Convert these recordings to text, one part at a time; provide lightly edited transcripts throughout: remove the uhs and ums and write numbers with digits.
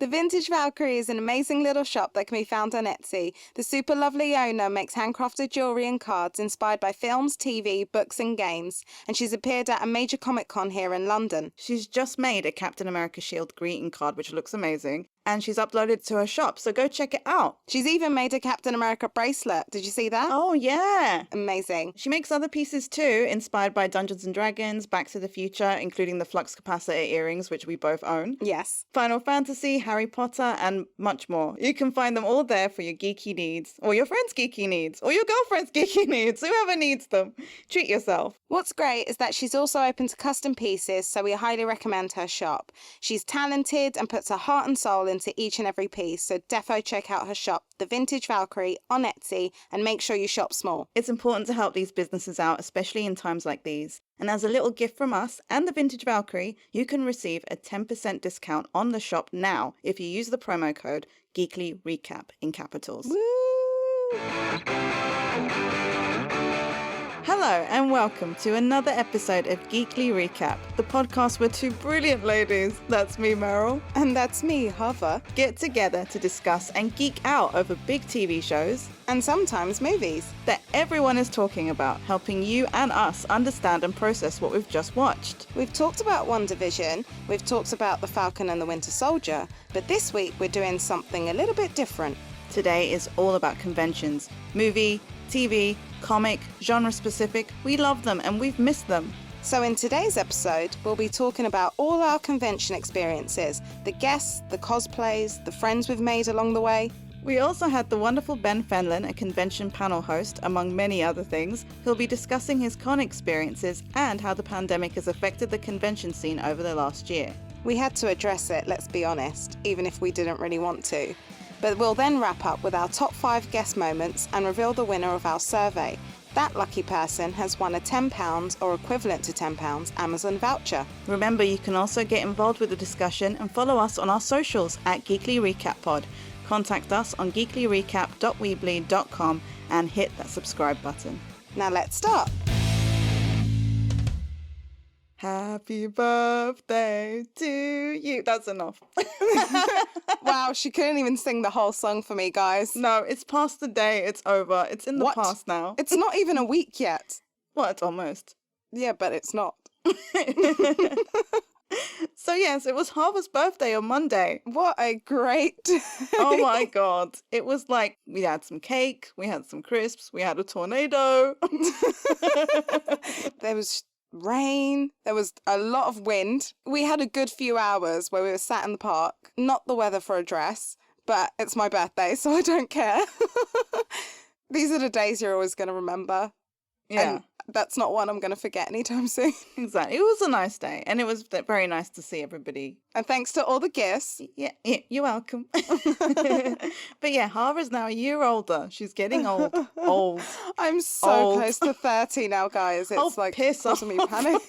The Vintage Valkyrie is an amazing little shop that can be found on Etsy. The super lovely owner makes handcrafted jewellery and cards inspired by films, TV, books and games, and she's appeared at a major Comic-Con here in London. She's just made a Captain America shield greeting card, which looks amazing, and she's uploaded it to her shop, so go check it out. She's even made a Captain America bracelet. Did you see that? Oh, yeah. Amazing. She makes other pieces too, inspired by Dungeons & Dragons, Back to the Future, including the flux capacitor earrings, which we both own. Yes. Final Fantasy, Harry Potter, and much more. You can find them all there for your geeky needs, or your friend's geeky needs, or your girlfriend's geeky needs, whoever needs them. Treat yourself. What's great is that she's also open to custom pieces, so we highly recommend her shop. She's talented and puts her heart and soul into each and every piece, so defo check out her shop, The Vintage Valkyrie, on Etsy, and make sure you shop small. It's important to help these businesses out, especially in times like these. And as a little gift from us and The Vintage Valkyrie, you can receive a 10% discount on the shop now if you use the promo code GeeklyRecap in capitals. Woo! Hello and welcome to another episode of Geekly Recap, the podcast where two brilliant ladies, that's me Meryl, And that's me, Hover. get together to discuss and geek out over big TV shows And sometimes movies. that everyone is talking about, helping you and us understand and process what we've just watched. We've talked about WandaVision, we've talked about The Falcon and the Winter Soldier, but this week we're doing something a little bit different. Today is all about conventions. Movie, TV, comic, genre specific, we love them and we've missed them. So in today's episode, we'll be talking about all our convention experiences, the guests, the cosplays, the friends we've made along the way. We also had the wonderful Ben Fenlon, a convention panel host, among many other things, who'll be discussing his con experiences and how the pandemic has affected the convention scene over the last year. We had to address it, let's be honest, even if we didn't really want to. But we'll then wrap up with our top 5 guest moments and reveal the winner of our survey. That lucky person has won a £10 or equivalent to £10 Amazon voucher. Remember, you can also get involved with the discussion and follow us on our socials at Geekly Recap Pod. Contact us on geeklyrecap.weebly.com and hit that subscribe button. Now let's start. Happy birthday to you. That's enough. Wow, she couldn't even sing the whole song for me, guys. No, it's past the day. It's over. It's in the What? past now. It's not even a week yet. Well, it's almost. Yeah, but it's not. So yes, it was Harvard's birthday on Monday. What a great... Oh my god. It was like, we had some cake, we had some crisps, we had a tornado. There was rain, there was a lot of wind. We had a good few hours where we were sat in the park. Not the weather for a dress, but it's my birthday, so I don't care. These are the days you're always going to remember. Yeah. And that's not one I'm going to forget anytime soon. Exactly. It was a nice day, and it was very nice to see everybody. And thanks to all the gifts. Yeah, you're welcome. But yeah, Hara's now a year older. She's getting old. Old. I'm so Old. close to 30 now, guys. It's Oh, like piss causing me off. panic.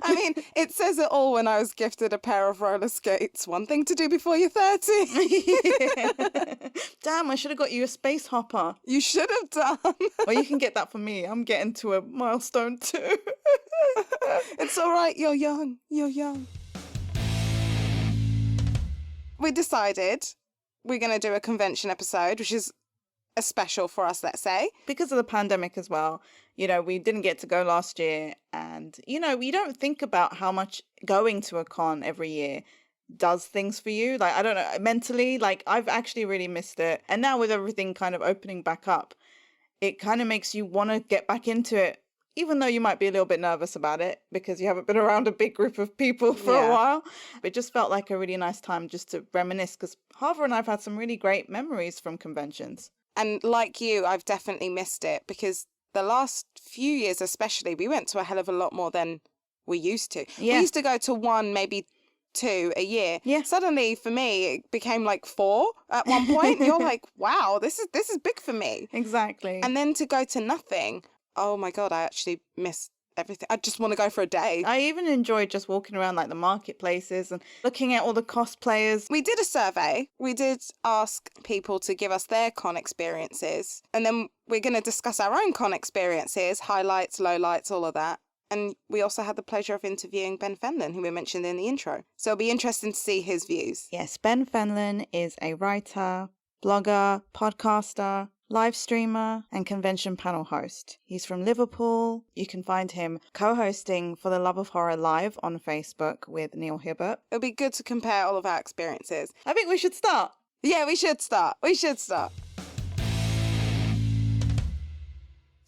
I mean, it says it all when I was gifted a pair of roller skates. One thing to do before you're 30. Yeah. Damn, I should have got you a space hopper. You should have done. Well, you can get that for me. I'm getting to a milestone too. It's all right. You're young. You're young. We decided we're going to do a convention episode, which is a special for us, let's say. Because of the pandemic as well. You know, we didn't get to go last year. And, you know, we don't think about how much going to a con every year does things for you. Like, I don't know, mentally, like, I've actually really missed it. And now with everything kind of opening back up, it kind of makes you want to get back into it, even though you might be a little bit nervous about it because you haven't been around a big group of people for a while. It just felt like a really nice time just to reminisce, because Harvard and I have had some really great memories from conventions. And like you, I've definitely missed it because the last few years especially, we went to a hell of a lot more than we used to. Yeah. We used to go to 1, maybe 2 a year. Yeah. Suddenly, for me, it became like 4 at one point. And you're like, wow, this is big for me. Exactly. And then to go to nothing, oh my God, I actually miss everything. I just want to go for a day. I even enjoyed just walking around like the marketplaces and looking at all the cosplayers. We did a survey. We did ask people to give us their con experiences. And then we're going to discuss our own con experiences, highlights, lowlights, all of that. And we also had the pleasure of interviewing Ben Fenlon, who we mentioned in the intro. So it'll be interesting to see his views. Yes, Ben Fenlon is a writer, blogger, podcaster, live streamer, and convention panel host. He's from Liverpool. You can find him co-hosting For the Love of Horror Live on Facebook with Neil Hibbert. It'll be good to compare all of our experiences. I think we should start. Yeah, we should start.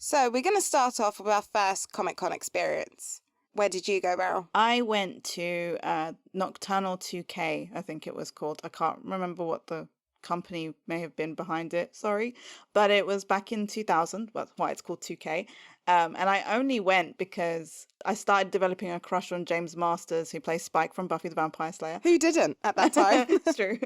So we're going to start off with our first Comic-Con experience. Where did you go, Beryl? I went to Nocturnal 2K, I think it was called. I can't remember what the company may have been behind it, sorry. But it was back in 2000, that's why it's called 2K. And I only went because I started developing a crush on James Masters, who plays Spike from Buffy the Vampire Slayer. Who didn't at that time? It's true.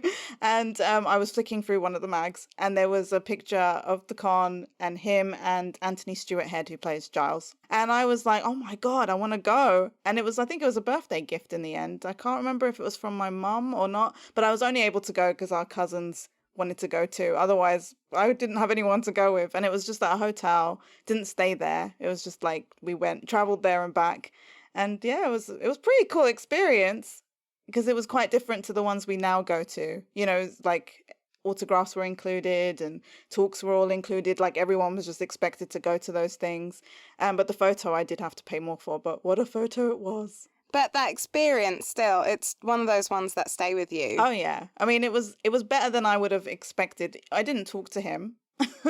And I was flicking through one of the mags, and there was a picture of the con and him and Anthony Stewart Head, who plays Giles. And I was like, oh my God, I want to go. And I think it was a birthday gift in the end. I can't remember if it was from my mum or not, but I was only able to go because our cousins wanted to go too. Otherwise, I didn't have anyone to go with. And it was just at a hotel, didn't stay there. It was just like we traveled there and back. And yeah, it was pretty cool experience because it was quite different to the ones we now go to. You know, like autographs were included and talks were all included. Like everyone was just expected to go to those things. But the photo I did have to pay more for, but what a photo it was. But that experience still, it's one of those ones that stay with you. Oh, yeah. I mean, it was better than I would have expected. I didn't talk to him,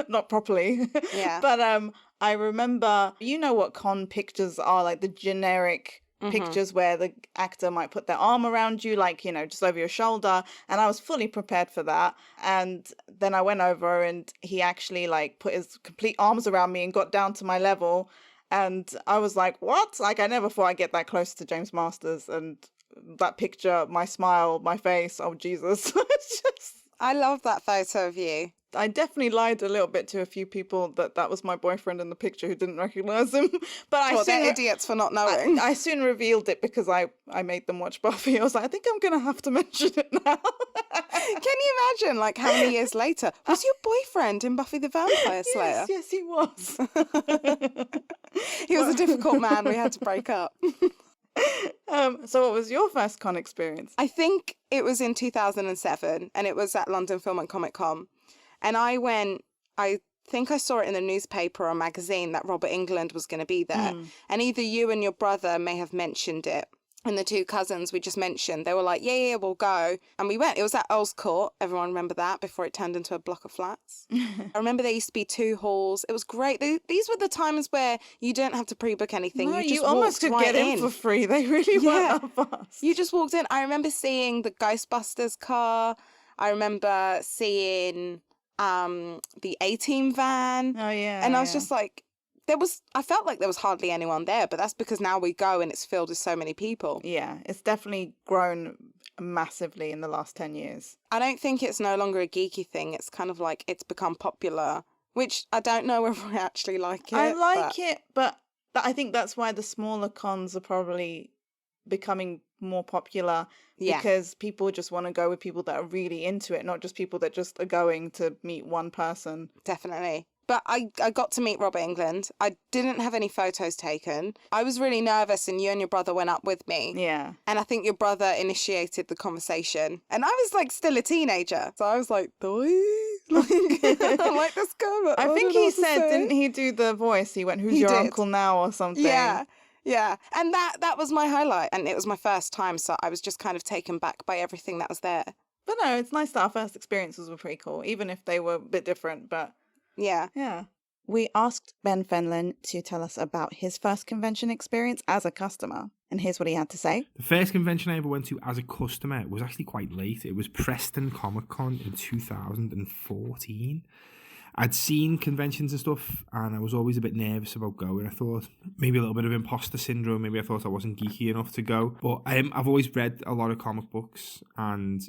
not properly. Yeah. But I remember, you know what con pictures are, like the generic pictures where the actor might put their arm around you, like, you know, just over your shoulder. And I was fully prepared for that. And then I went over and he actually like put his complete arms around me and got down to my level. And I was like, what? Like, I never thought I'd get that close to James Masters. And that picture, my smile, my face, oh, Jesus. It's just... I love that photo of you. I definitely lied a little bit to a few people that was my boyfriend in the picture who didn't recognize him. But they're idiots for not knowing. I soon revealed it because I made them watch Buffy. I was like, I think I'm going to have to mention it now. Can you imagine, like, how many years later? Was your boyfriend in Buffy the Vampire Slayer? Yes, he was. He was a difficult man. We had to break up. So what was your first con experience? I think it was in 2007, and it was at London Film and Comic Con. And I think I saw it in the newspaper or magazine that Robert Englund was going to be there. And either you and your brother may have mentioned it. And the two cousins we just mentioned, they were like, yeah, we'll go. And we went. It was at Earl's Court. Everyone remember that before it turned into a block of flats. I remember there used to be 2 halls. It was great. These were the times where you didn't have to pre-book anything. No, you just almost could right get in for free. They really weren't that fast. You just walked in. I remember seeing the Ghostbusters car. I remember seeing the A-Team van. Oh, yeah. And I was just like, I felt like there was hardly anyone there, but that's because now we go and it's filled with so many people. Yeah, it's definitely grown massively in the last 10 years. I don't think it's no longer a geeky thing. It's kind of like it's become popular, which I don't know whether I actually like it. I like it, but I think that's why the smaller cons are probably becoming more popular because people just want to go with people that are really into it, not just people that just are going to meet one person. Definitely. But I got to meet Robert Englund. I didn't have any photos taken. I was really nervous and you and your brother went up with me. Yeah. And I think your brother initiated the conversation. And I was like still a teenager. So I was like, "Doi?" I'm like, let's go. I think he said, didn't he do the voice? He went, who's your uncle now or something? Yeah. Yeah. And that was my highlight. And it was my first time. So I was just kind of taken back by everything that was there. But no, it's nice that our first experiences were pretty cool, even if they were a bit different. But yeah. We asked Ben Fenlon to tell us about his first convention experience as a customer. And here's what he had to say. The first convention I ever went to as a customer was actually quite late. It was Preston Comic Con in 2014. I'd seen conventions and stuff, and I was always a bit nervous about going. I thought maybe a little bit of imposter syndrome. Maybe I thought I wasn't geeky enough to go. But I've always read a lot of comic books, and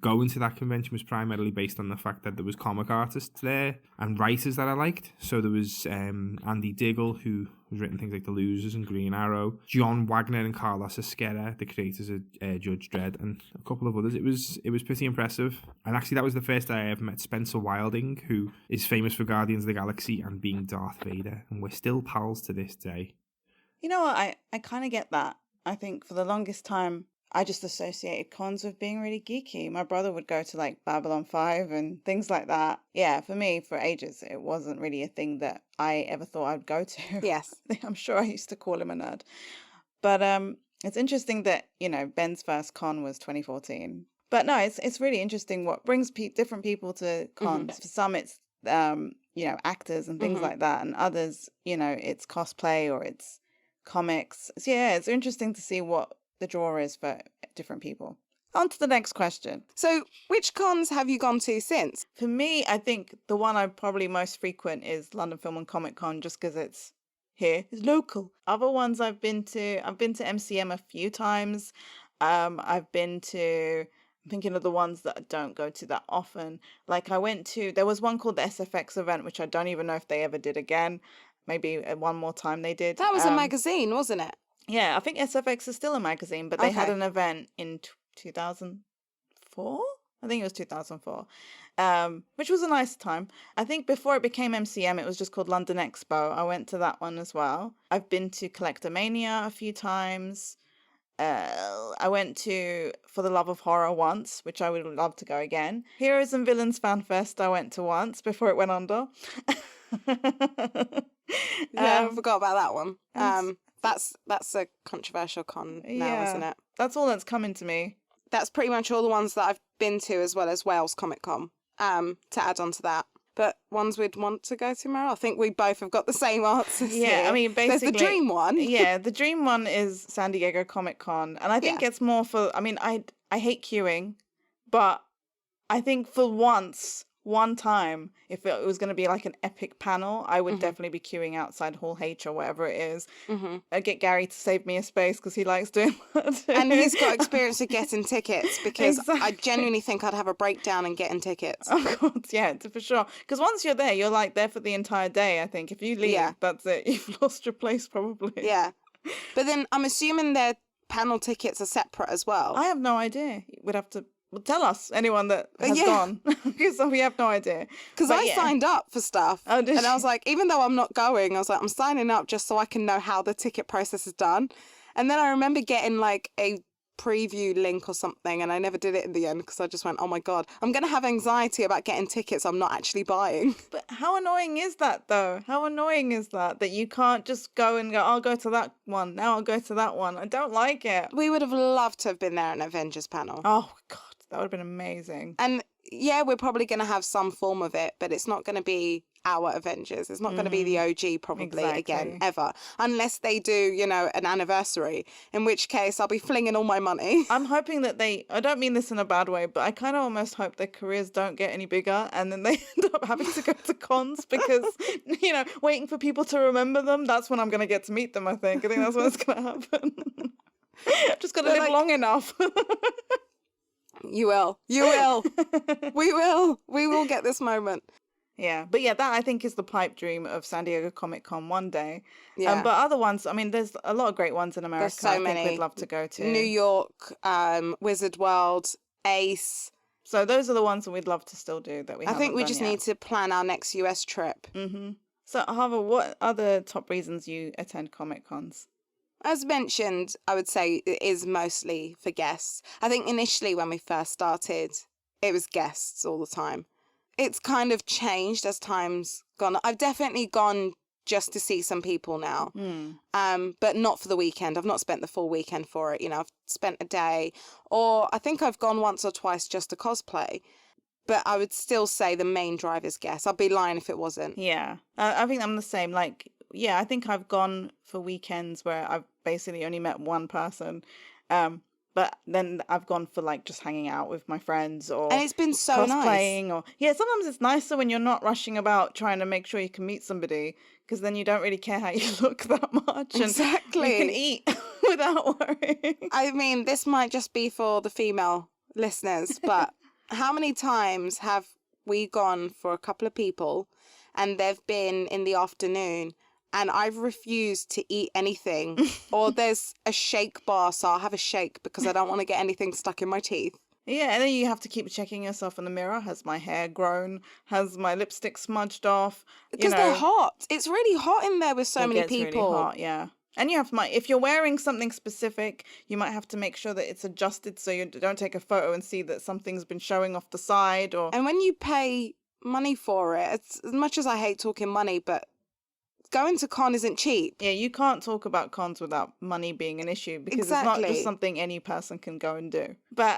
going to that convention was primarily based on the fact that there was comic artists there and writers that I liked. So there was Andy Diggle, who has written things like The Losers and Green Arrow, John Wagner and Carlos Esquerra, the creators of Judge Dredd, and a couple of others. It was pretty impressive. And actually that was the first time I ever met Spencer Wilding, who is famous for Guardians of the Galaxy and being Darth Vader, and we're still pals to this day. You know what? I kind of get that. I think for the longest time, I just associated cons with being really geeky. My brother would go to like Babylon 5 and things like that. Yeah, for me, for ages, it wasn't really a thing that I ever thought I'd go to. Yes. I'm sure I used to call him a nerd. But it's interesting that, Ben's first con was 2014. But no, it's really interesting what brings different people to cons. For some, it's, actors and things like that. And others, it's cosplay or it's comics. So yeah, it's interesting to see what the draw is for different people. On to the next question. So, which cons have you gone to since? For me, I think the one I probably most frequent is London Film and Comic Con, just because it's here. It's local. Other ones I've been to MCM a few times. I'm thinking of the ones that I don't go to that often. Like there was one called the SFX event, which I don't even know if they ever did again. Maybe one more time they did. That was a magazine, wasn't it? Yeah, I think SFX is still a magazine, but they had an event in 2004? I think it was 2004, which was a nice time. I think before it became MCM, it was just called London Expo. I went to that one as well. I've been to Collectomania a few times. I went to For the Love of Horror once, which I would love to go again. Heroes and Villains Fan Fest I went to once before it went under. Yeah, I forgot about that one. That's a controversial con now, isn't it? That's all that's coming to me. That's pretty much all the ones that I've been to, as well as Wales Comic Con, to add on to that. But ones we'd want to go to, Meryl? I think we both have got the same answers here. I mean, basically... There's the dream one. Yeah, the dream one is San Diego Comic Con. And I think it's more for... I mean, I hate queuing, but I think for one time, if it was going to be like an epic panel, I would definitely be queuing outside Hall H or whatever it is. I'd get Gary to save me a space because he likes doing that. And he's got experience with getting tickets, because I genuinely think I'd have a breakdown in getting tickets. Oh, God, yeah, for sure. Because once you're there, you're like there for the entire day, I think. If you leave, that's it. You've lost your place, probably. Yeah. But then I'm assuming their panel tickets are separate as well. I have no idea. We'd have to... Well, tell us, anyone that has gone, because we have no idea. Because I signed up for stuff, and I was like, even though I'm not going, I was like, I'm signing up just so I can know how the ticket process is done. And then I remember getting like a preview link or something, and I never did it in the end because I just went, oh my God, I'm going to have anxiety about getting tickets I'm not actually buying. But how annoying is that, though? How annoying is that you can't just go and go, I'll go to that one, now I'll go to that one. I don't like it. We would have loved to have been there at an Avengers panel. Oh, God. That would have been amazing. And yeah, we're probably going to have some form of it, but it's not going to be our Avengers. It's not going to be the OG probably again, ever. Unless they do, an anniversary, in which case I'll be flinging all my money. I'm hoping that I don't mean this in a bad way, but I kind of almost hope their careers don't get any bigger and then they end up having to go to cons because, waiting for people to remember them, that's when I'm going to get to meet them, I think. I think that's when it's going to happen. I've just got to live long enough. You will. We will get this moment. Yeah. But yeah, that I think is the pipe dream of San Diego Comic Con one day. Yeah. But other ones, I mean, there's a lot of great ones in America. There's so many. I think we'd love to go to. New York, Wizard World, Ace. So those are the ones that we'd love to still do that we haven't I think we done just yet. need to plan our next US trip. So, Harvard, what are the top reasons you attend Comic Cons? As mentioned, I would say it is mostly for guests. I think initially when we first started, it was guests all the time. It's kind of changed as time's gone. I've definitely gone just to see some people now, but not for the weekend. I've not spent the full weekend for it. I've spent a day, or I think I've gone once or twice just to cosplay. But I would still say the main drive is guests. I'd be lying if it wasn't. Yeah, I think I'm the same. Like, yeah, I think I've gone for weekends where I've basically only met one person. But then I've gone for like just hanging out with my friends or and it's been so cosplaying nice. Or sometimes it's nicer when you're not rushing about trying to make sure you can meet somebody because then you don't really care how you look that much. Exactly. And you can eat without worrying. I mean, this might just be for the female listeners, but how many times have we gone for a couple of people and they've been in the afternoon and I've refused to eat anything, or there's a shake bar, so I'll have a shake because I don't want to get anything stuck in my teeth. Yeah, and then you have to keep checking yourself in the mirror. Has my hair grown? Has my lipstick smudged off? Because they're hot. It's really hot in there with so many people. Really hot, yeah. And you have to, if you're wearing something specific, you might have to make sure that it's adjusted so you don't take a photo and see that something's been showing off the side. Or And when you pay money for it, it's, as much as I hate talking money, but going to con isn't cheap. Yeah, you can't talk about cons without money being an issue, because it's not just Exactly. something any person can go and do. But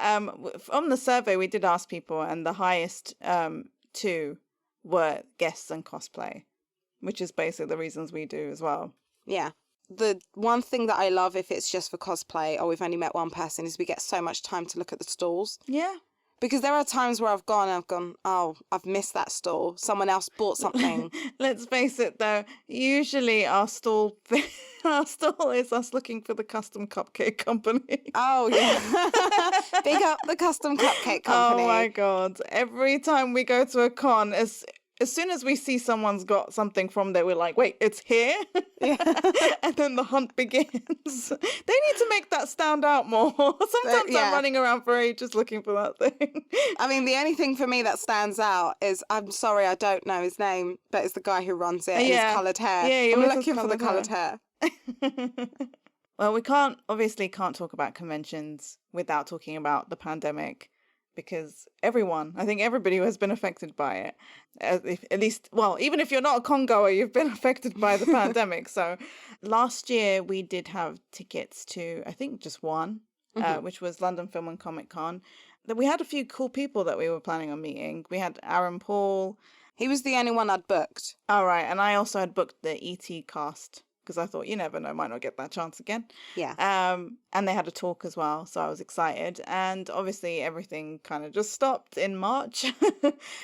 from the survey, we did ask people, and the highest two were guests and cosplay, which is basically the reasons we do as well. Yeah. The one thing that I love, if it's just for cosplay or we've only met one person, is we get so much time to look at the stalls. Yeah. Because there are times where I've gone, oh, I've missed that stall. Someone else bought something. Let's face it, though, usually our stall is us looking for the custom cupcake company. Oh, yeah. Big up the custom cupcake company. Oh, my God. Every time we go to a con, as soon as we see someone's got something from there, we're like, wait, it's here? Yeah. And then the hunt begins. They need to make that stand out more. Sometimes I'm running around for ages looking for that thing. I mean, the only thing for me that stands out is, I'm sorry, I don't know his name, but it's the guy who runs it and his coloured hair. Yeah, I'm looking for the coloured hair. Well, we obviously can't talk about conventions without talking about the pandemic, because I think everybody has been affected by it. At least, well, even if you're not a con goer, you've been affected by the pandemic. So last year we did have tickets to, I think, just one, which was London Film and Comic Con. We had a few cool people that we were planning on meeting. We had Aaron Paul. He was the only one I'd booked. Oh, right. And I also had booked the ET cast, because I thought, you never know, might not get that chance again. Yeah. And they had a talk as well, so I was excited. And obviously everything kind of just stopped in March.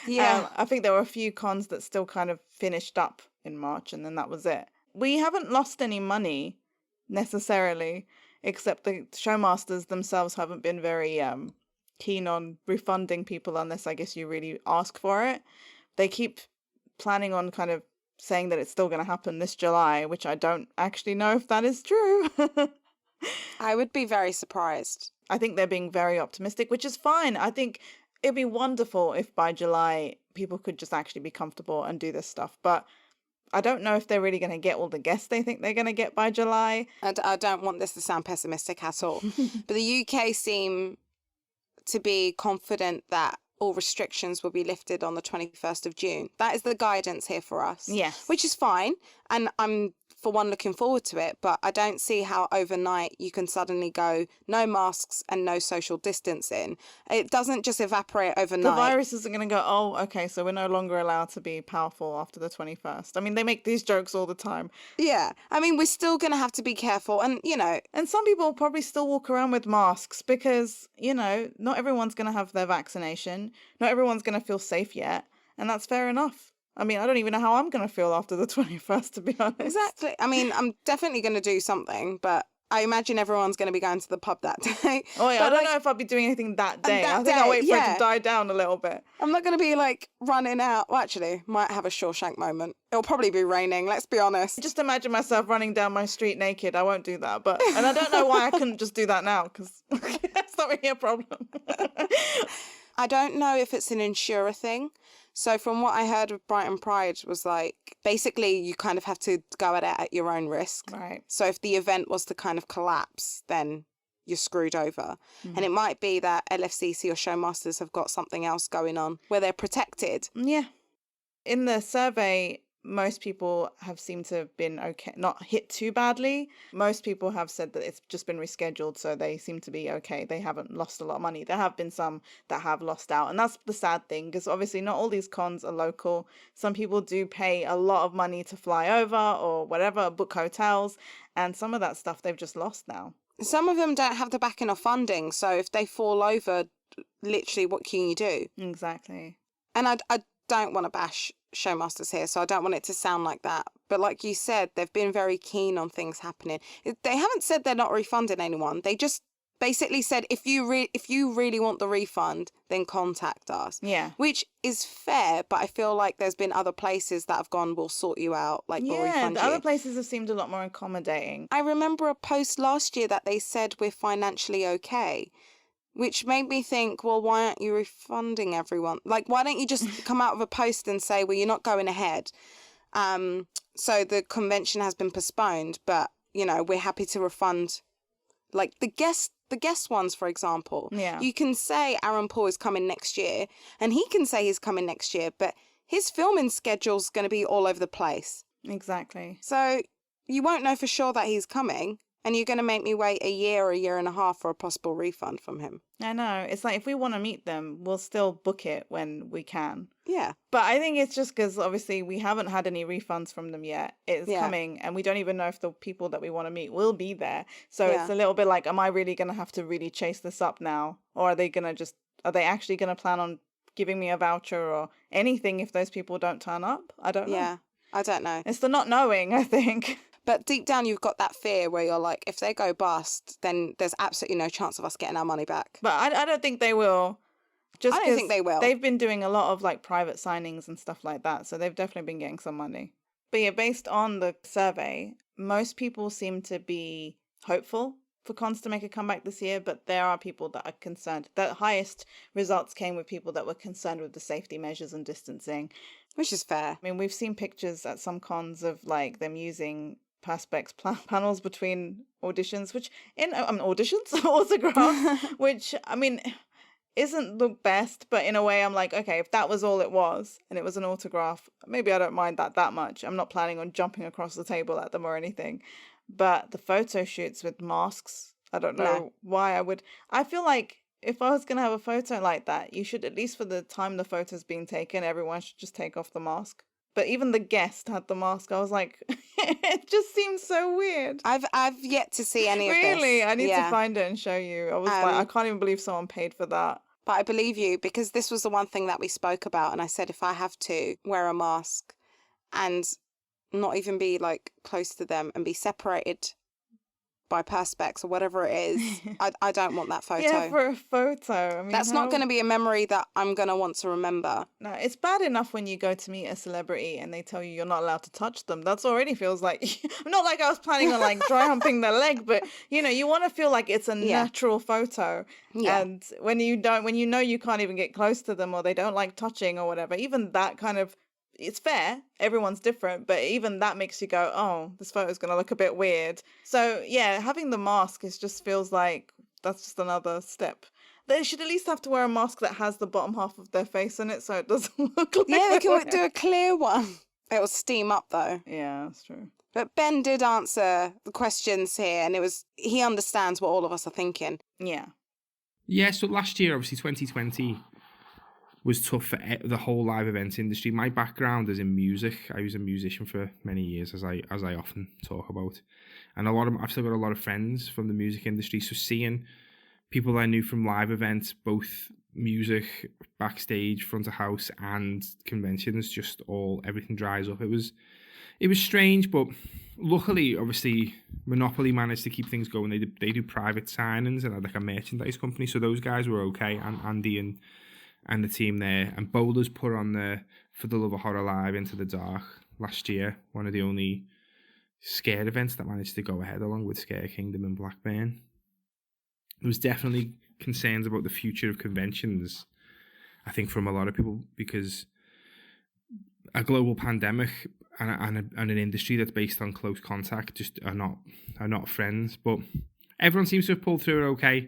Yeah. I think there were a few cons that still kind of finished up in March, and then that was it. We haven't lost any money necessarily, except the showmasters themselves haven't been very keen on refunding people unless, I guess, you really ask for it. They keep planning on kind of saying that it's still going to happen this July, which I don't actually know if that is true. I would be very surprised. I think they're being very optimistic, which is fine. I think it'd be wonderful if by July people could just actually be comfortable and do this stuff. But I don't know if they're really going to get all the guests they think they're going to get by July. I don't want this to sound pessimistic at all. But the UK seem to be confident that all restrictions will be lifted on the 21st of June. That is the guidance here for us. Yes. Which is fine. And I'm, for one, looking forward to it. But I don't see how overnight you can suddenly go, no masks and no social distancing. It doesn't just evaporate overnight. The virus isn't going to go, oh, okay, so we're no longer allowed to be powerful after the 21st. I mean, they make these jokes all the time. Yeah. I mean, we're still going to have to be careful. And, you know. And some people will probably still walk around with masks because, you know, not everyone's going to have their vaccination. Not everyone's going to feel safe yet. And that's fair enough. I mean, I don't even know how I'm going to feel after the 21st, to be honest. Exactly. I mean, I'm definitely going to do something, but I imagine everyone's going to be going to the pub that day. Oh, yeah. But I don't know if I'll be doing anything that day. that I think I'll day, wait for it yeah. to die down a little bit. I'm not going to be like running out. Well, actually, might have a Shawshank moment. It'll probably be raining, let's be honest. Just imagine myself running down my street naked. I won't do that. And I don't know why I couldn't just do that now, because that's not really a problem. I don't know if it's an insurer thing. So from what I heard of Brighton Pride was like, basically you kind of have to go at it at your own risk. Right. So if the event was to kind of collapse, then you're screwed over. And it might be that LFCC or Showmasters have got something else going on where they're protected. Yeah. In the survey, most people have seemed to have been okay, not hit too badly. Most people have said that it's just been rescheduled, so they seem to be okay. They haven't lost a lot of money. There have been some that have lost out, and that's the sad thing, because obviously not all these cons are local. Some people do pay a lot of money to fly over or whatever, book hotels, and some of that stuff they've just lost now. Some of them don't have the backing of funding, so if they fall over, literally, what can you do? Exactly. And I don't want to bash Showmasters here, so I don't want it to sound like that. But like you said, they've been very keen on things happening. They haven't said they're not refunding anyone. They just basically said, if you really want the refund, then contact us. Yeah. Which is fair, but I feel like there's been other places that have gone, we'll sort you out, like we'll refund the you. other places have seemed a lot more accommodating. I remember a post last year that they said we're financially okay, which made me think, well, why aren't you refunding everyone? Like, why don't you just come out with a post and say, well, you're not going ahead. So the convention has been postponed, but we're happy to refund, like the guest ones, for example. Yeah. You can say Aaron Paul is coming next year, and he can say he's coming next year, but his filming schedule's going to be all over the place. Exactly. So you won't know for sure that he's coming, and you're going to make me wait a year or a year and a half for a possible refund from him. I know. It's like if we want to meet them, we'll still book it when we can. Yeah. But I think it's just because obviously we haven't had any refunds from them yet. It's coming, and we don't even know if the people that we want to meet will be there. So it's a little bit like, am I really going to have to really chase this up now? Or are they actually going to plan on giving me a voucher or anything if those people don't turn up? I don't know. Yeah, I don't know. It's the not knowing, I think. But deep down, you've got that fear where you're like, if they go bust, then there's absolutely no chance of us getting our money back. But I don't think they will. I don't think they will. They've been doing a lot of like private signings and stuff like that, so they've definitely been getting some money. But yeah, based on the survey, most people seem to be hopeful for cons to make a comeback this year, but there are people that are concerned. The highest results came with people that were concerned with the safety measures and distancing. Which is fair. I mean, we've seen pictures at some cons of like them using Perspex panels between auditions, autographs, which, I mean, isn't the best, but in a way I'm like, okay, if that was all it was and it was an autograph, maybe I don't mind that much. I'm not planning on jumping across the table at them or anything. But the photo shoots with masks, I don't know why I would. I feel like if I was going to have a photo like that, you should, at least for the time the photo's being taken, everyone should just take off the mask. But even the guest had the mask. I was like, it just seems so weird. I've yet to see any of this. Really? I need to find it and show you. I was like, I can't even believe someone paid for that. But I believe you, because this was the one thing that we spoke about. And I said, if I have to wear a mask and not even be like close to them and be separated by perspex or whatever it is, I don't want that photo. Yeah, for a photo. I mean, that's not going to be a memory that I'm going to want to remember. No, it's bad enough when you go to meet a celebrity and they tell you you're not allowed to touch them. That's already feels like, not like I was planning on like dry humping their leg, but you want to feel like it's a natural photo. Yeah. And when you know you can't even get close to them or they don't like touching or whatever, even that kind of, it's fair, everyone's different, but even that makes you go, oh, this photo's going to look a bit weird. So yeah, having the mask just feels like that's just another step. They should at least have to wear a mask that has the bottom half of their face in it so it doesn't look like they can do a clear one. It will steam up though. Yeah, that's true. But Ben did answer the questions here, and he understands what all of us are thinking. Yeah. Yeah, so last year, obviously 2020 was tough for the whole live events industry. My background is in music. I was a musician for many years, as I often talk about, and I've still got a lot of friends from the music industry. So seeing people I knew from live events, both music, backstage, front of house, and conventions, just everything dries up. It was strange, but luckily, obviously, Monopoly managed to keep things going. They do private signings and had like a merchandise company, so those guys were okay, and Andy and the team there. And Bowler's put on the For the Love of Horror Live Into the Dark last year, one of the only Scare events that managed to go ahead, along with Scare Kingdom and Blackburn. There was definitely concerns about the future of conventions, I think, from a lot of people, because a global pandemic and an industry that's based on close contact just are not friends. But everyone seems to have pulled through it okay.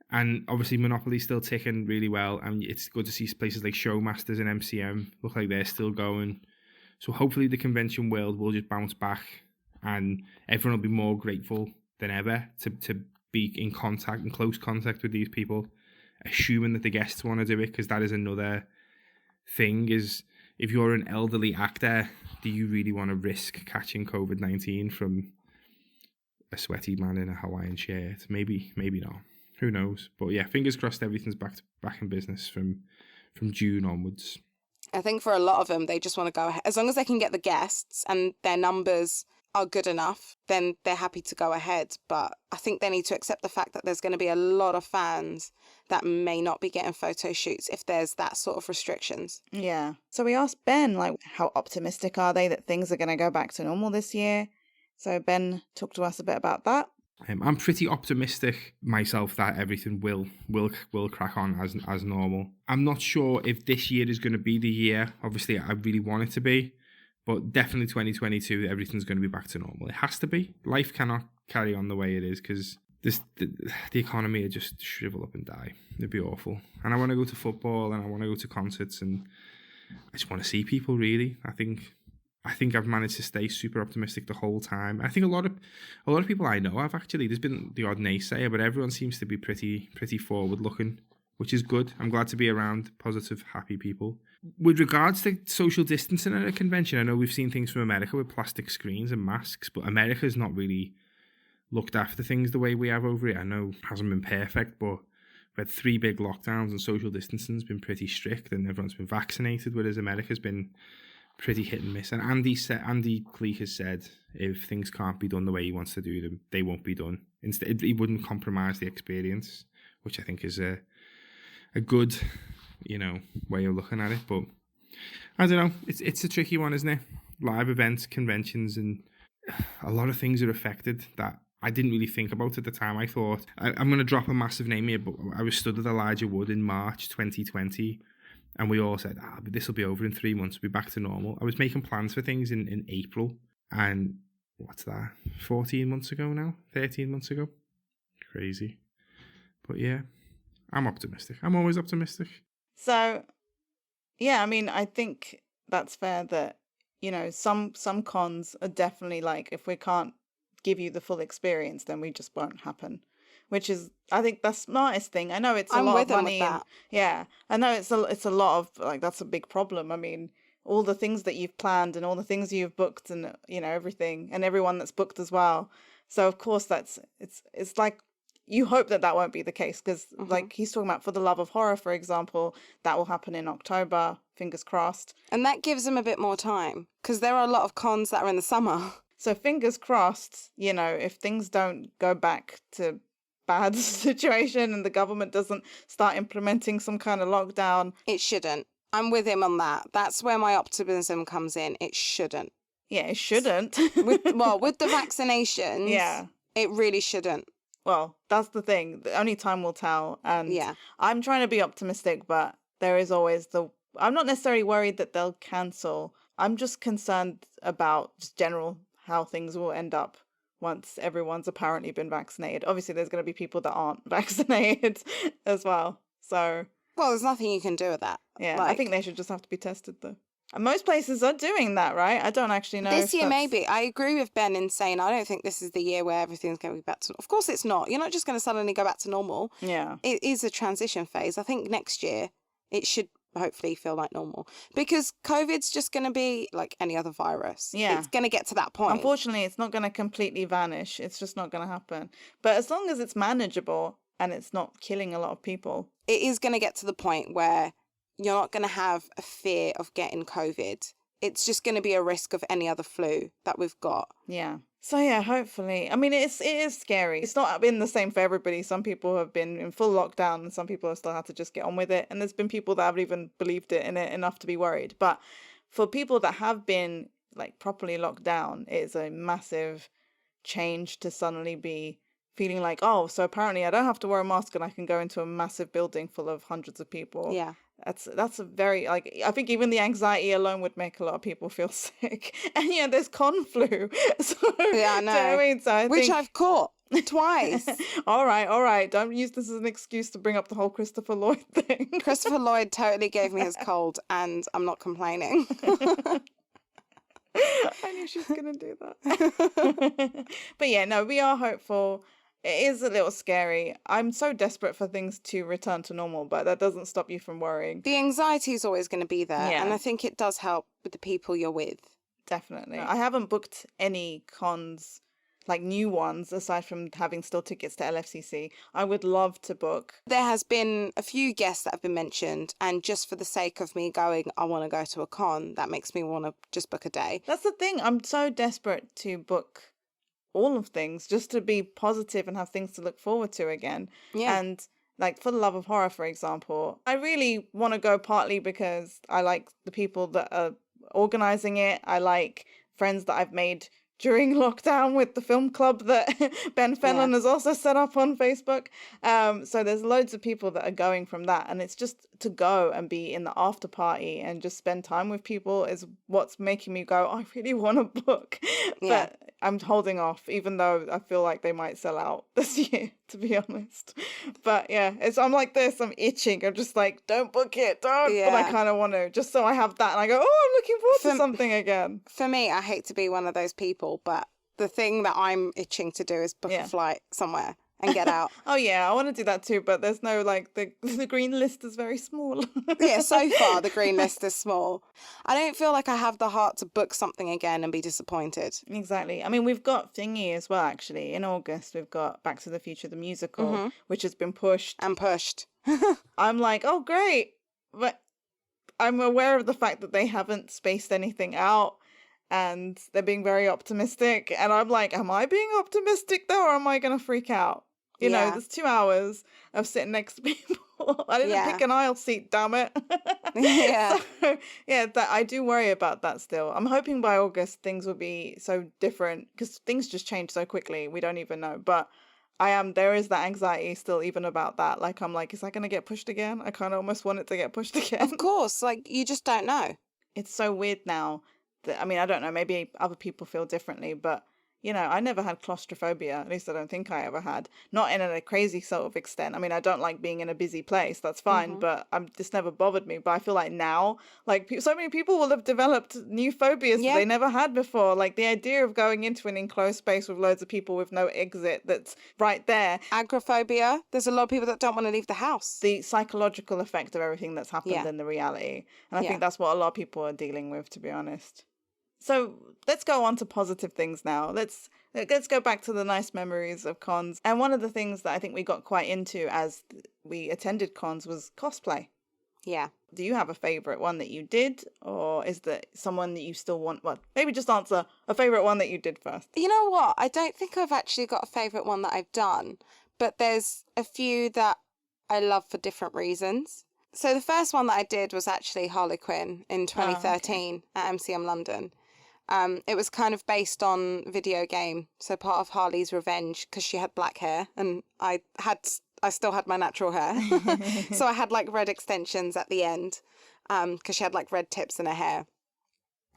And obviously Monopoly's still ticking really well, and it's good to see places like Showmasters and MCM look like they're still going. So hopefully the convention world will just bounce back, and everyone will be more grateful than ever to be in close contact with these people, assuming that the guests want to do it, because that is another thing, is if you're an elderly actor, do you really want to risk catching COVID-19 from a sweaty man in a Hawaiian shirt? Maybe not. Who knows? But yeah, fingers crossed everything's back in business from June onwards. I think for a lot of them, they just want to go ahead. As long as they can get the guests and their numbers are good enough, then they're happy to go ahead. But I think they need to accept the fact that there's going to be a lot of fans that may not be getting photo shoots if there's that sort of restrictions. Yeah. So we asked Ben, like, how optimistic are they that things are going to go back to normal this year? So Ben talked to us a bit about that. I'm pretty optimistic myself that everything will crack on as normal. I'm not sure if this year is going to be the year. Obviously, I really want it to be, But definitely 2022, everything's going to be back to normal. It has to be. Life cannot carry on the way it is because the economy would just shrivel up and die. It'd be awful. And I want to go to football and I want to go to concerts and I just want to see people, really. I think I've managed to stay super optimistic the whole time. I think a lot of people I know have actually. There's been the odd naysayer, but everyone seems to be pretty forward looking, which is good. I'm glad to be around positive, happy people. With regards to social distancing at a convention, I know we've seen things from America with plastic screens and masks, but America's not really looked after things the way we have over here. I know it hasn't been perfect, but we had 3 big lockdowns and social distancing's been pretty strict and everyone's been vaccinated, whereas America's been pretty hit and miss. And Andy Cleek has said if things can't be done the way he wants to do them, they won't be done. Instead, he wouldn't compromise the experience, which I think is a good, way of looking at it. But I don't know. It's a tricky one, isn't it? Live events, conventions, and a lot of things are affected that I didn't really think about at the time. I thought I'm going to drop a massive name here, but I was stood with Elijah Wood in March 2020. And we all said, this will be over in 3 months. We'll be back to normal. I was making plans for things in April. And what's that? 14 months ago now? 13 months ago? Crazy. But yeah, I'm optimistic. I'm always optimistic. So, yeah, I mean, I think that's fair that, some cons are definitely like, if we can't give you the full experience, then we just won't happen. Which is, I think, the smartest thing. I know it's a lot of money. I know it's a lot of, like, that's a big problem. I mean, all the things that you've planned and all the things you've booked and, everything and everyone that's booked as well. So, of course, it's like, you hope that won't be the case because, like, he's talking about For the Love of Horror, for example, that will happen in October, fingers crossed. And that gives them a bit more time because there are a lot of cons that are in the summer. So, fingers crossed, if things don't go back to bad situation and the government doesn't start implementing some kind of lockdown. It shouldn't. I'm with him on that. That's where my optimism comes in. It shouldn't. Yeah, it shouldn't. with the vaccinations, it really shouldn't. Well, that's the thing. Only time will tell. And I'm trying to be optimistic, but there is always I'm not necessarily worried that they'll cancel. I'm just concerned about just general how things will end up once everyone's apparently been vaccinated. Obviously, there's going to be people that aren't vaccinated as well. So, well, there's nothing you can do with that. Yeah, I think they should just have to be tested, though. And most places are doing that, right? I don't actually know. This year, maybe. I agree with Ben in saying I don't think this is the year where everything's going to be back to... Of course it's not. You're not just going to suddenly go back to normal. Yeah. It is a transition phase. I think next year it should hopefully feel like normal because COVID's just going to be like any other virus. Yeah, it's going to get to that point. Unfortunately, it's not going to completely vanish. It's just not going to happen. But as long as it's manageable and it's not killing a lot of people, it is going to get to the point where you're not going to have a fear of getting COVID. It's just going to be a risk of any other flu that we've got. Yeah. So yeah, hopefully. I mean, it is scary. It's not been the same for everybody. Some people have been in full lockdown and some people have still had to just get on with it. And there's been people that haven't even believed in it enough to be worried. But for people that have been like properly locked down, it's a massive change to suddenly be feeling like, oh, so apparently I don't have to wear a mask and I can go into a massive building full of hundreds of people. Yeah. That's a very, like, I think even the anxiety alone would make a lot of people feel sick. And yeah, there's con flu. So, yeah, I know. Do you know what I mean? So which I've caught twice. All right. Don't use this as an excuse to bring up the whole Christopher Lloyd thing. Christopher Lloyd totally gave me his cold and I'm not complaining. I knew she was going to do that. But yeah, no, we are hopeful. It is a little scary. I'm so desperate for things to return to normal, but that doesn't stop you from worrying. The anxiety is always going to be there, and I think it does help with the people you're with. Definitely. I haven't booked any cons, like new ones, aside from having still tickets to LFCC. I would love to book. There has been a few guests that have been mentioned, and just for the sake of me going, I want to go to a con, that makes me want to just book a day. That's the thing. I'm so desperate to book all of things just to be positive and have things to look forward to again. Yeah. And like For the Love of Horror, for example, I really want to go partly because I like the people that are organizing it. I like friends that I've made during lockdown with the film club that Ben Fenlon has also set up on Facebook. So there's loads of people that are going from that, and it's just to go and be in the after party and just spend time with people is what's making me go, I really want a book. Yeah. But I'm holding off, even though I feel like they might sell out this year, to be honest. But yeah, I'm like this, I'm itching. I'm just like, don't book it, don't. But I Yeah. kind of want to, just so I have that. And I go, oh, I'm looking forward to For- something again. For me, I hate to be one of those people, but the thing that I'm itching to do is book Yeah. a flight somewhere and get out. Oh yeah, I want to do that too, but there's no like the green list is very small. Yeah, so far the green list is small. I don't feel like I have the heart to book something again and be disappointed. Exactly. I mean, we've got Thingy as well, actually. In August, we've got Back to the Future, the musical, which has been pushed. And pushed. I'm like, oh, great. But I'm aware of the fact that they haven't spaced anything out and they're being very optimistic. And I'm like, am I being optimistic though, or am I going to freak out? You know, Yeah. there's 2 hours of sitting next to people. I didn't Yeah. pick an aisle seat, damn it. Yeah. So, yeah, that I do worry about that still. I'm hoping by August things will be so different because things just change so quickly. We don't even know. But there is that anxiety still even about that. Like, I'm like, is that going to get pushed again? I kind of almost want it to get pushed again. Of course, like you just don't know. It's so weird now that, I mean, I don't know, maybe other people feel differently, but you know, I never had claustrophobia. At least I don't think I ever had. Not in a crazy sort of extent. I mean, I don't like being in a busy place. That's fine. But this never bothered me. But I feel like now, like so many people will have developed new phobias that they never had before. Like the idea of going into an enclosed space with loads of people with no exit that's right there. Agoraphobia. There's a lot of people that don't want to leave the house. The psychological effect of everything that's happened in the reality. And I think that's what a lot of people are dealing with, to be honest. So let's go on to positive things now. Let's go back to the nice memories of cons. And one of the things that I think we got quite into as we attended cons was cosplay. Yeah. Do you have a favourite one that you did? Or is there someone that you still want? Well, maybe just answer a favourite one that you did first. You know what? I don't think I've actually got a favourite one that I've done. But there's a few that I love for different reasons. So the first one that I did was actually Harley Quinn in 2013 at MCM London. It was kind of based on video game, so part of Harley's revenge because she had black hair and I still had my natural hair, so I had like red extensions at the end because she had like red tips in her hair,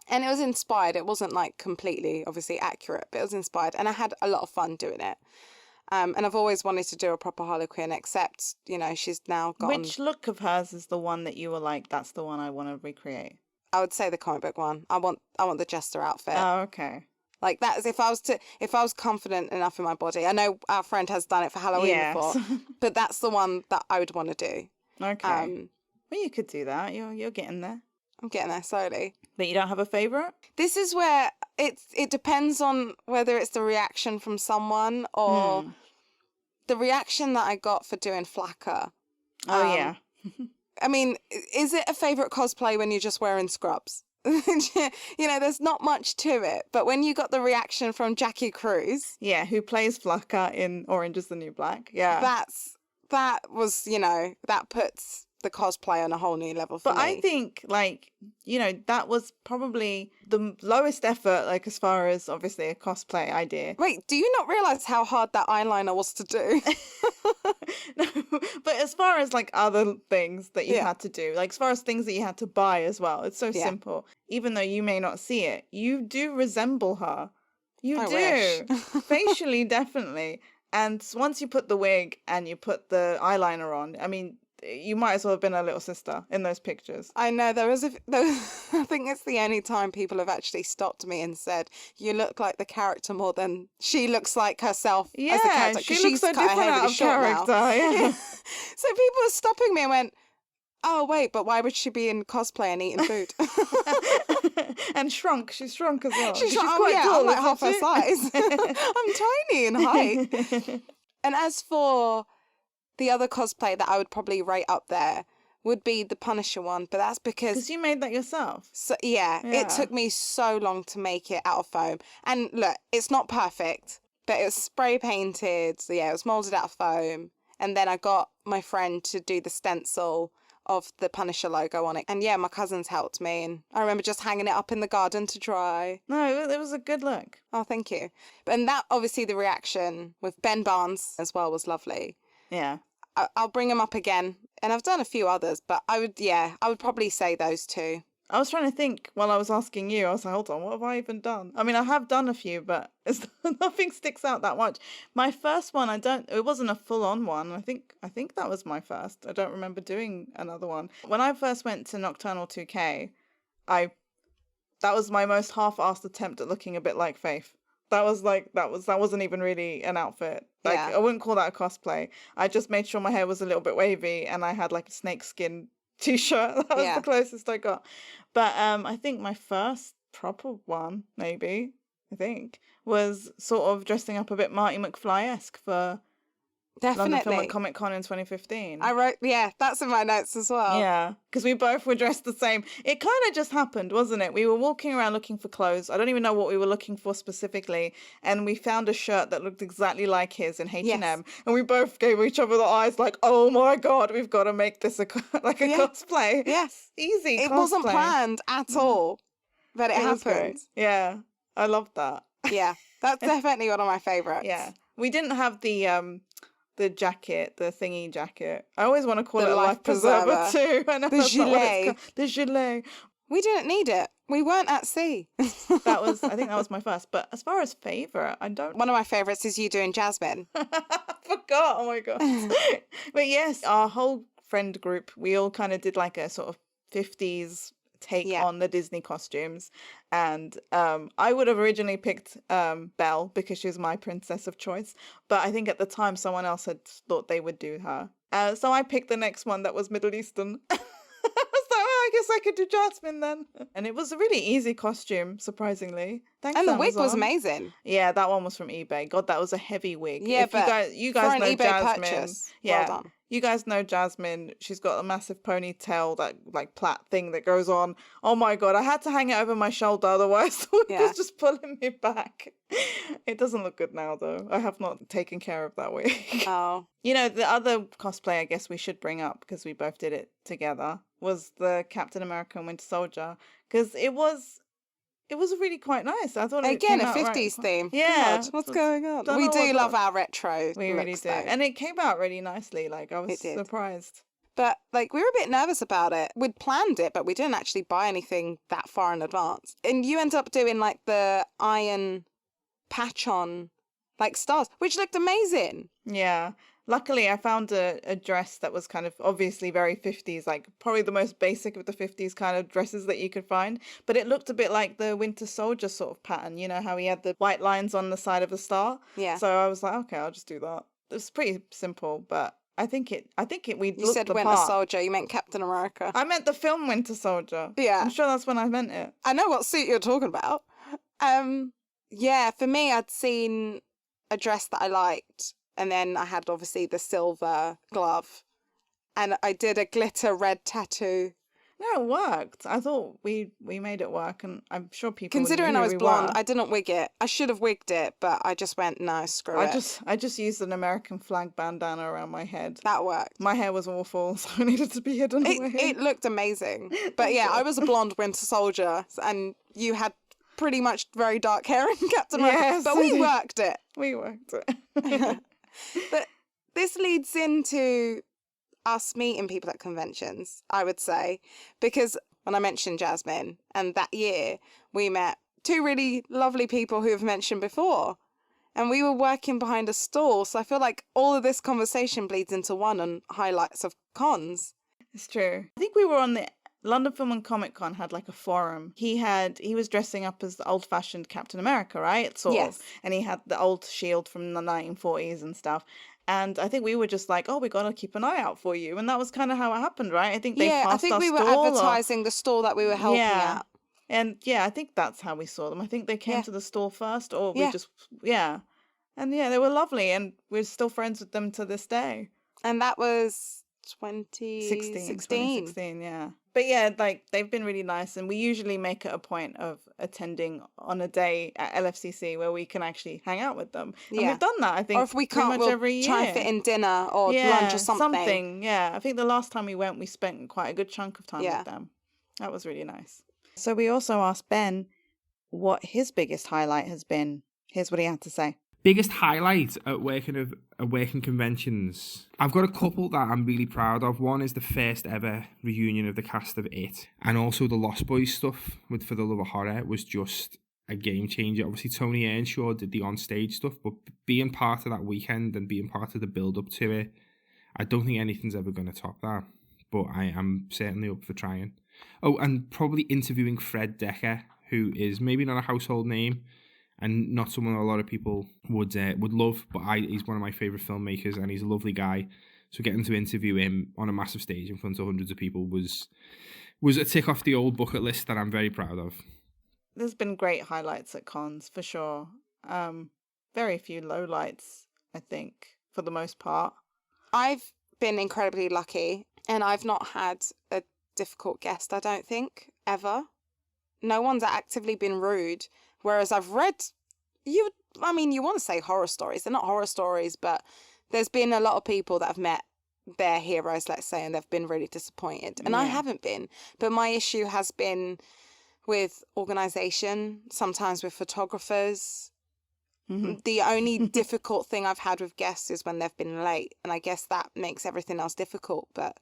and it was inspired. It wasn't like completely obviously accurate, but it was inspired, and I had a lot of fun doing it. And I've always wanted to do a proper Harley Quinn, except she's now gone. Which look of hers is the one that you were like, that's the one I want to recreate? I would say the comic book one. I want the Jester outfit. Oh, okay. Like that is if I was confident enough in my body. I know our friend has done it for Halloween before, but that's the one that I would want to do. Okay. Well, you could do that. You're getting there. I'm getting there slowly. But you don't have a favourite? This is where it depends on whether it's the reaction from someone or the reaction that I got for doing Flacker. Oh yeah. I mean, is it a favourite cosplay when you're just wearing scrubs? There's not much to it. But when you got the reaction from Jackie Cruz... Yeah, who plays Flacker in Orange is the New Black. Yeah. That was, that puts the cosplay on a whole new level for me. But I think, that was probably the lowest effort, as far as, obviously, a cosplay idea. Wait, do you not realise how hard that eyeliner was to do? No, but as far as, other things that you had to do, as far as things that you had to buy as well, it's so simple. Even though you may not see it, you do resemble her. You do. Facially, definitely. And once you put the wig and you put the eyeliner on, I mean... You might as well have been her little sister in those pictures. I know. I think it's the only time people have actually stopped me and said, you look like the character more than she looks like herself as the character. She looks so different out of character. Yeah. So people were stopping me and went, oh, wait, but why would she be in cosplay and eating food? And shrunk. She's shrunk as well. She's quite tall. I'm like half her size. I'm tiny in height. And as for... the other cosplay that I would probably rate up there would be the Punisher one, but that's because you made that yourself. So it took me so long to make it out of foam. And look, it's not perfect, but it was spray painted. So it was molded out of foam. And then I got my friend to do the stencil of the Punisher logo on it. And yeah, my cousins helped me, and I remember just hanging it up in the garden to dry. No, it was a good look. Oh, thank you. And that, obviously, the reaction with Ben Barnes as well was lovely. Yeah. I'll bring them up again. And I've done a few others, but I would probably say those two. I was trying to think while I was asking you. I was like, hold on, what have I even done? I mean, I have done a few, but nothing sticks out that much. My first one, it wasn't a full-on one. I think that was my first. I don't remember doing another one. When I first went to Nocturnal 2K, that was my most half-assed attempt at looking a bit like Faith. That wasn't even really an outfit. Like, Yeah. I wouldn't call that a cosplay. I just made sure my hair was a little bit wavy and I had like a snakeskin t-shirt. That was the closest I got. But I think my first proper one, maybe, was sort of dressing up a bit Marty McFly-esque for London Film and Comic Con in 2015. That's in my notes as well. Yeah, because we both were dressed the same. It kind of just happened, wasn't it? We were walking around looking for clothes. I don't even know what we were looking for specifically. And we found a shirt that looked exactly like his in H&M. Yes. And we both gave each other the eyes like, oh my God, we've got to make this a cosplay. Yes. Easy It cosplay. wasn't planned at all, but it was great. happened. Yeah, I loved that. Yeah, that's definitely one of my favourites. Yeah. We didn't have the jacket, the thingy jacket. I always want to call it a life preserver too. I know The that's not what it's gilet. called. The gilet. We didn't need it. We weren't at sea. I think that was my first. But as far as favourite, I don't. One of my favourites is you doing Jasmine. I forgot. Oh my God. But yes, our whole friend group, we all kind of did like a sort of 50s take on the Disney costumes. And I would have originally picked Belle because she was my princess of choice. But I think at the time someone else had thought they would do her. So I picked the next one that was Middle Eastern. I guess I could do Jasmine then. And it was a really easy costume, surprisingly. Thanks, And the wig was Amazon. amazing. Yeah, that one was from eBay. God, that was a heavy wig. Yeah, if but you guys for an know eBay Jasmine. purchase, Yeah, well done. you guys know Jasmine. She's got a massive ponytail, that like plait thing that goes on. Oh my God, I had to hang it over my shoulder, otherwise the wig was just pulling me back. It doesn't look good now, though. I have not taken care of that wig. Oh. You know, the other cosplay I guess we should bring up, because we both did it together, was the Captain America and Winter Soldier, because it was really quite nice. I thought Again, it a came out 50s theme. Yeah. God, what's going on? Don't We know do what love that- our retro We really looks, do. though. And it came out really nicely. Like, I was It did. surprised. But, like, we were a bit nervous about it. We'd planned it, but we didn't actually buy anything that far in advance. And you ended up doing, like, the iron patch on, like, stars, which looked amazing. Yeah. Luckily, I found a dress that was kind of obviously very 50s, like probably the most basic of the 50s kind of dresses that you could find. But it looked a bit like the Winter Soldier sort of pattern, you know, how he had the white lines on the side of the star. Yeah. So I was like, okay, I'll just do that. It was pretty simple, but I think we You looked said the Winter part. Soldier, you meant Captain America. I meant the film Winter Soldier. Yeah. I'm sure that's when I meant it. I know what suit you're talking about. Yeah, for me, I'd seen a dress that I liked, and then I had obviously the silver glove, and I did a glitter red tattoo. No, it worked. I thought we made it work, and I'm sure people. Considering knew I was we blonde, were. I didn't wig it. I should have wigged it, but I just went, no, screw it. I just used an American flag bandana around my head. That worked. My hair was awful, so I needed to be hidden away. It looked amazing. But yeah, I was a blonde Winter Soldier, and you had pretty much very dark hair in Captain America. Yes, But I we did. worked it. We worked it. But this leads into us meeting people at conventions, I would say, because when I mentioned Jasmine, and that year we met two really lovely people who have mentioned before, and we were working behind a stall, so I feel like all of this conversation bleeds into one on highlights of cons. It's true. I think we were on the London Film and Comic Con had like a forum. He was dressing up as the old-fashioned Captain America, right? Sort Yes. of. And he had the old shield from the 1940s and stuff. And I think we were just like, oh, we got to keep an eye out for you. And that was kind of how it happened, right? I think they Yeah, passed I think our we were stall, advertising the stall that we were helping Yeah. at. And yeah, I think that's how we saw them. I think they came Yeah. to the store first, or we Yeah. just, And yeah, they were lovely. And we're still friends with them to this day. And that was 2016. Yeah. But yeah, like they've been really nice, and we usually make it a point of attending on a day at LFCC where we can actually hang out with them. And Yeah. we've done that, I think, Or if we pretty can't, much we'll every year. try and fit in dinner or lunch or something. Yeah. I think the last time we went, we spent quite a good chunk of time with them. That was really nice. So we also asked Ben what his biggest highlight has been. Here's what he had to say. Biggest highlight at working conventions. I've got a couple that I'm really proud of. One is the first ever reunion of the cast of It, and also the Lost Boys stuff with For the Love of Horror was just a game changer. Obviously, Tony Earnshaw did the on-stage stuff, but being part of that weekend and being part of the build-up to it, I don't think anything's ever going to top that. But I am certainly up for trying. Oh, and probably interviewing Fred Decker, who is maybe not a household name, and not someone a lot of people would love, but he's one of my favourite filmmakers, and he's a lovely guy. So getting to interview him on a massive stage in front of hundreds of people was a tick off the old bucket list that I'm very proud of. There's been great highlights at cons, for sure. Very few lowlights, I think, for the most part. I've been incredibly lucky, and I've not had a difficult guest, I don't think, ever. No one's actively been rude. Whereas I've read, you want to say horror stories. They're not horror stories, but there's been a lot of people that have met their heroes, let's say, and they've been really disappointed. And I haven't been. But my issue has been with organisation, sometimes with photographers. Mm-hmm. The only difficult thing I've had with guests is when they've been late. And I guess that makes everything else difficult. But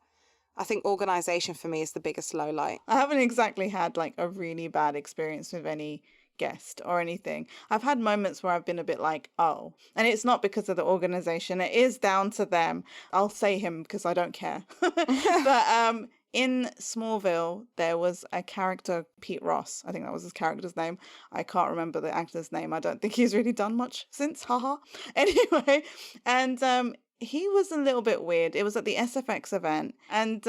I think organisation for me is the biggest low light. I haven't exactly had like a really bad experience with any guest or anything. I've had moments where I've been a bit like, oh, and it's not because of the organization, it is down to them. I'll say him because I don't care. But in Smallville there was a character, Pete Ross, I think that was his character's name. I can't remember the actor's name. I don't think he's really done much since, haha. Anyway, and he was a little bit weird. It was at the SFX event, and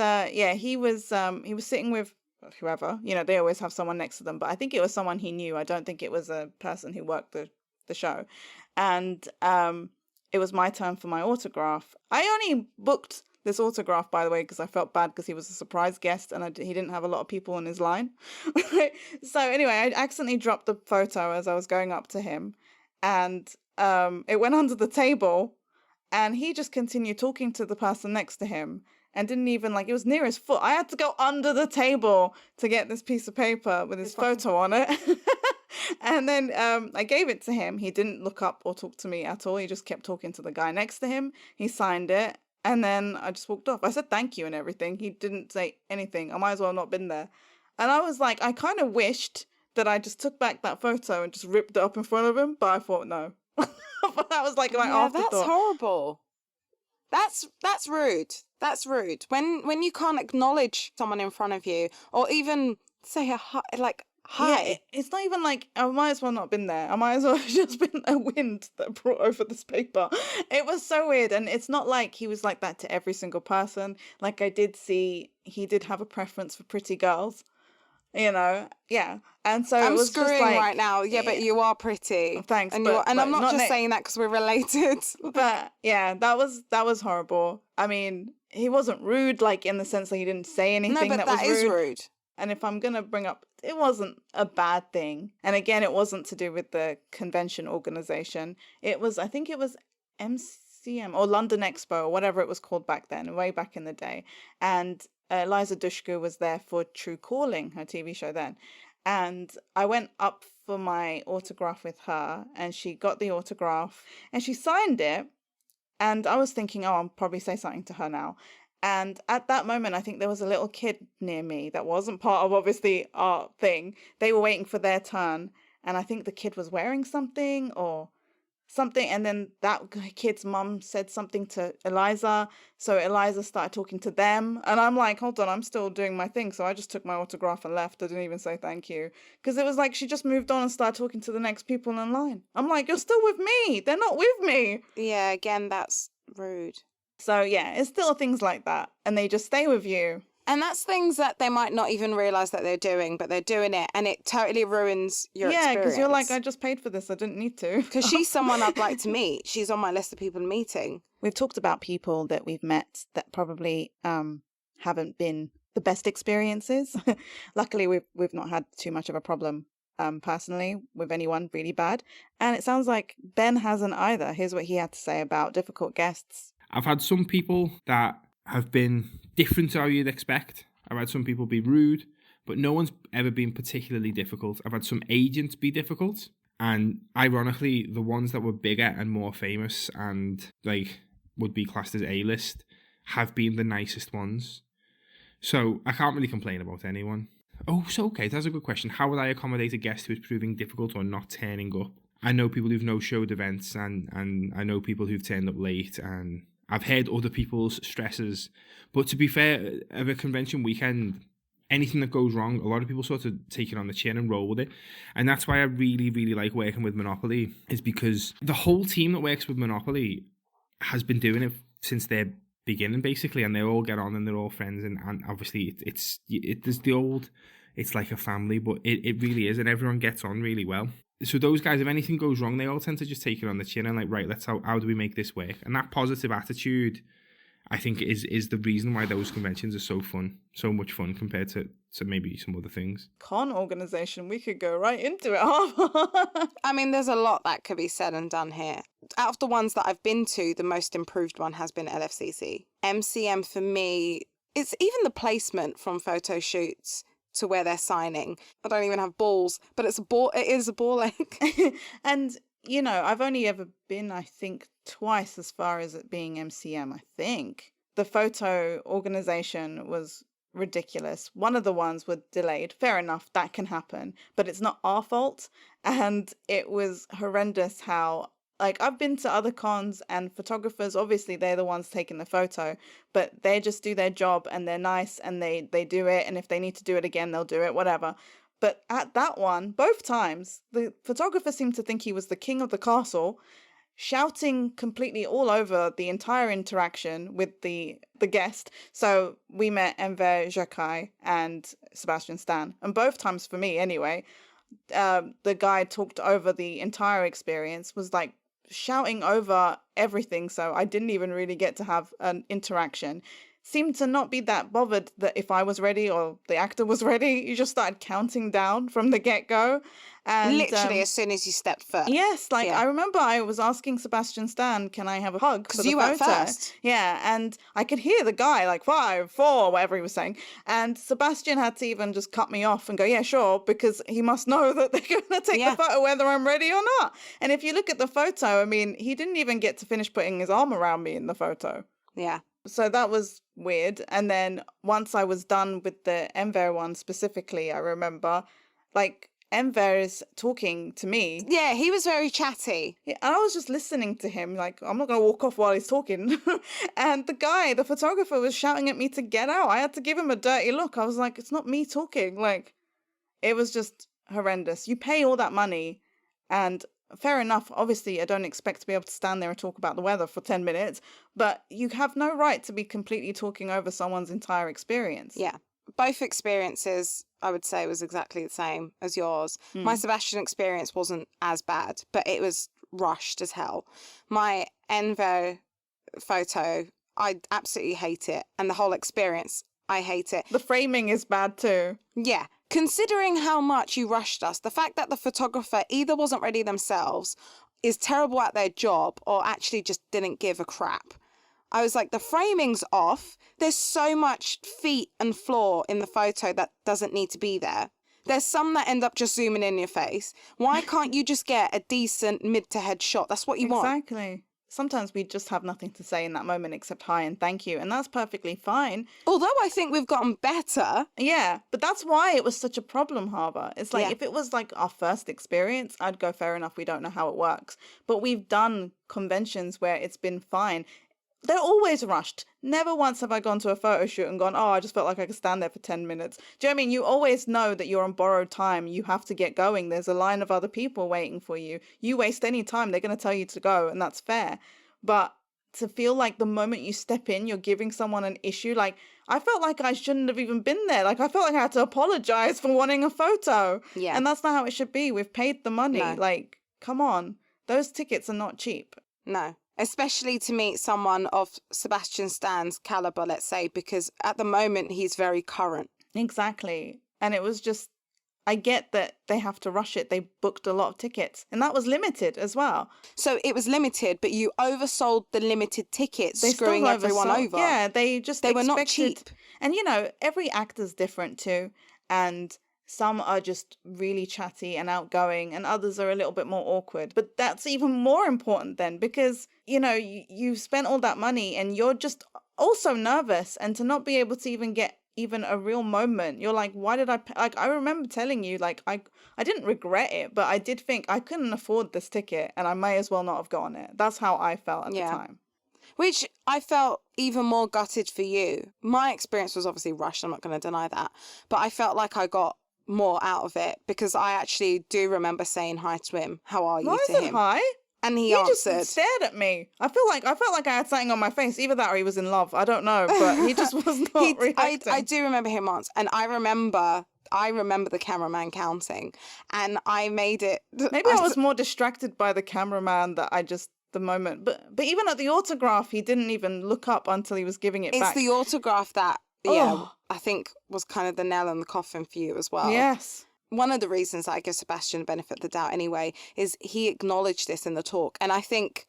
he was sitting with whoever, they always have someone next to them, but I think it was someone he knew. I don't think it was a person who worked the show. And it was my turn for my autograph. I only booked this autograph, by the way, because I felt bad because he was a surprise guest and he didn't have a lot of people in his line. So anyway, I accidentally dropped the photo as I was going up to him, and it went under the table, and he just continued talking to the person next to him. And didn't even, it was near his foot. I had to go under the table to get this piece of paper with his photo on it. And then I gave it to him. He didn't look up or talk to me at all. He just kept talking to the guy next to him. He signed it. And then I just walked off. I said thank you and everything. He didn't say anything. I might as well have not been there. And I was like, I kind of wished that I just took back that photo and just ripped it up in front of him. But I thought, no. But that was my afterthought. That's horrible. That's rude. That's rude. When you can't acknowledge someone in front of you, or even say hi. Yeah, it's not even I might as well not been there. I might as well have just been a wind that brought over this paper. It was so weird, and it's not like he was like that to every single person. I did see he did have a preference for pretty girls. Yeah. And so I'm it was screwing just right now. Yeah, but you are pretty. Thanks. And but I'm not just saying that because we're related. But yeah, that was horrible. I mean, he wasn't rude, in the sense that he didn't say anything that was rude. That is rude. And if I'm gonna bring up, it wasn't a bad thing. And again, it wasn't to do with the convention organization. I think it was MCM or London Expo or whatever it was called back then, way back in the day. And Eliza Dushku was there for True Calling, her TV show then. And I went up for my autograph with her, and she got the autograph and she signed it. And I was thinking, oh, I'll probably say something to her now. And at that moment, I think there was a little kid near me that wasn't part of, obviously, our thing. They were waiting for their turn. And I think the kid was wearing something or something. And then that kid's mum said something to Eliza. So Eliza started talking to them. And I'm like, hold on, I'm still doing my thing. So I just took my autograph and left. I didn't even say thank you. Because it was like she just moved on and started talking to the next people in line. I'm like, you're still with me. They're not with me. Yeah, again, that's rude. So yeah, it's still things like that. And they just stay with you. And that's things that they might not even realize that they're doing, but they're doing it, and it totally ruins your experience. Yeah, because you're like, I just paid for this. I didn't need to. Because she's someone I'd like to meet. She's on my list of people meeting. We've talked about people that we've met that probably haven't been the best experiences. Luckily, we've not had too much of a problem personally with anyone really bad. And it sounds like Ben hasn't either. Here's what he had to say about difficult guests. I've had some people that have been different to how you'd expect. I've had some people be rude, but no one's ever been particularly difficult. I've had some agents be difficult. And ironically, the ones that were bigger and more famous and like would be classed as A-list have been the nicest ones. So I can't really complain about anyone. Oh, so okay, that's a good question. How would I accommodate a guest who is proving difficult or not turning up? I know people who've no-showed events and I know people who've turned up late, and I've heard other people's stresses. But to be fair, of a convention weekend, anything that goes wrong, a lot of people sort of take it on the chin and roll with it. And that's why I really, really like working with Monopoly, is because the whole team that works with Monopoly has been doing it since their beginning, basically, and they all get on and they're all friends. And obviously, there's the old, it's like a family, but it really is, and everyone gets on really well. So those guys, if anything goes wrong, they all tend to just take it on the chin and like, right, how do we make this work? And that positive attitude, I think, is the reason why those conventions are so fun, so much fun compared to maybe some other things. Con organization, we could go right into it. I mean, there's a lot that could be said and done here. Out of the ones that I've been to, the most improved one has been LFCC. MCM for me, it's even the placement from photo shoots to where they're signing. I don't even have balls, but it is a ball ache. And, you know, I've only ever been, I think, twice as far as it being MCM, I think. The photo organization was ridiculous. One of the ones were delayed. Fair enough, that can happen, but it's not our fault. And it was horrendous how, like, I've been to other cons and photographers, obviously they're the ones taking the photo, but they just do their job and they're nice and they do it. And if they need to do it again, they'll do it, whatever. But at that one, both times, the photographer seemed to think he was the king of the castle, shouting completely all over the entire interaction with the guest. So we met Enver Jacquet and Sebastian Stan. And both times, for me anyway, the guy talked over the entire experience, was like shouting over everything. So I didn't even really get to have an interaction. Seemed to not be that bothered that if I was ready or the actor was ready. You just started counting down from the get-go. And literally as soon as you stepped foot. Yes, like I remember I was asking Sebastian Stan, can I have a hug? Because you went first. Yeah, and I could hear the guy like 5, 4, whatever he was saying. And Sebastian had to even just cut me off and go, yeah, sure, because he must know that they're going to take the photo whether I'm ready or not. And if you look at the photo, I mean, he didn't even get to finish putting his arm around me in the photo. Yeah. So that was weird. And then once I was done with the Enver one specifically, I remember, like, Enver is talking to me. Yeah, he was very chatty. Yeah, and I was just listening to him, like, I'm not going to walk off while he's talking. And the photographer, was shouting at me to get out. I had to give him a dirty look. I was like, it's not me talking. Like, it was just horrendous. You pay all that money, and fair enough, obviously I don't expect to be able to stand there and talk about the weather for 10 minutes, but you have no right to be completely talking over someone's entire experience. Yeah. Both experiences, I would say, was exactly the same as yours. My Sebastian experience wasn't as bad, but it was rushed as hell. My Envo photo, I absolutely hate it. And the whole experience, I hate it. The framing is bad too. Yeah. Considering how much you rushed us, the fact that the photographer either wasn't ready themselves, is terrible at their job, or actually just didn't give a crap. I was like, the framing's off. There's so much feet and floor in the photo that doesn't need to be there. There's some that end up just zooming in your face. Why can't you just get a decent mid to head shot? That's what you want. Exactly. Sometimes we just have nothing to say in that moment except hi and thank you, and that's perfectly fine. Although I think we've gotten better. Yeah, but that's why it was such a problem, Harbour. It's like, if it was like our first experience, I'd go, fair enough, we don't know how it works. But we've done conventions where it's been fine. They're always rushed. Never once have I gone to a photo shoot and gone, oh, I just felt like I could stand there for 10 minutes. Do you know what I mean? You always know that you're on borrowed time. You have to get going. There's a line of other people waiting for you. You waste any time, they're going to tell you to go, and that's fair. But to feel like the moment you step in, you're giving someone an issue, like, I felt like I shouldn't have even been there. Like, I felt like I had to apologize for wanting a photo. Yeah. And that's not how it should be. We've paid the money. No. Like, come on. Those tickets are not cheap. No. Especially to meet someone of Sebastian Stan's caliber, let's say, because at the moment he's very current. Exactly. And it was just, I get that they have to rush it. They booked a lot of tickets, and that was limited as well. So it was limited, but you oversold the limited tickets, They screwing still everyone oversold. over. Yeah, they were not cheap. And every actor's different too, and some are just really chatty and outgoing, and others are a little bit more awkward. But that's even more important then, because you've spent all that money and you're just also nervous, and to not be able to even get even a real moment, you're like, why did I I remember telling you, like, I didn't regret it, but I did think I couldn't afford this ticket and I may as well not have gotten it. That's how I felt at the time. Which I felt even more gutted for you. My experience was obviously rushed, I'm not going to deny that, but I felt like I got more out of it because I actually do remember saying hi to him. How are you? To him. Hi. And he just answered. Stared at me. I felt like I had something on my face. Either that or he was in love. I don't know, but he just was not reacting. I do remember him once, and I remember the cameraman counting, and I made it. Maybe I was more distracted by the cameraman the moment. But even at the autograph, he didn't even look up until he was giving it back. It's the autograph that I think was kind of the nail in the coffin for you as well. Yes. One of the reasons that I give Sebastian the benefit of the doubt anyway is he acknowledged this in the talk. And I think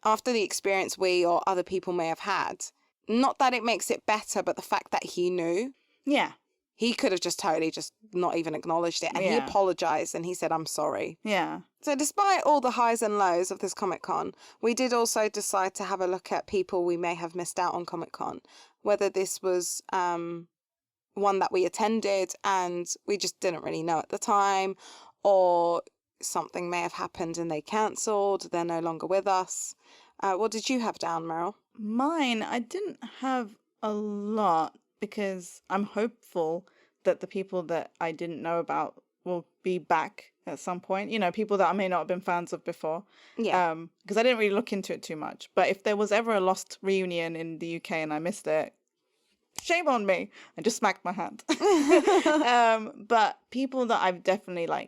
after the experience we or other people may have had, not that it makes it better, but the fact that he knew. Yeah. He could have just totally just not even acknowledged it. And he apologized and he said, I'm sorry. Yeah. So despite all the highs and lows of this Comic-Con, we did also decide to have a look at people we may have missed out on Comic-Con. Whether this was one that we attended and we just didn't really know at the time, or something may have happened and they cancelled, they're no longer with us. What did you have down, Meryl? Mine, I didn't have a lot because I'm hopeful that the people that I didn't know about will be back at some point. People that I may not have been fans of before. Yeah. Because I didn't really look into it too much. But if there was ever a lost reunion in the UK and I missed it, shame on me. I just smacked my hand. But people that I've definitely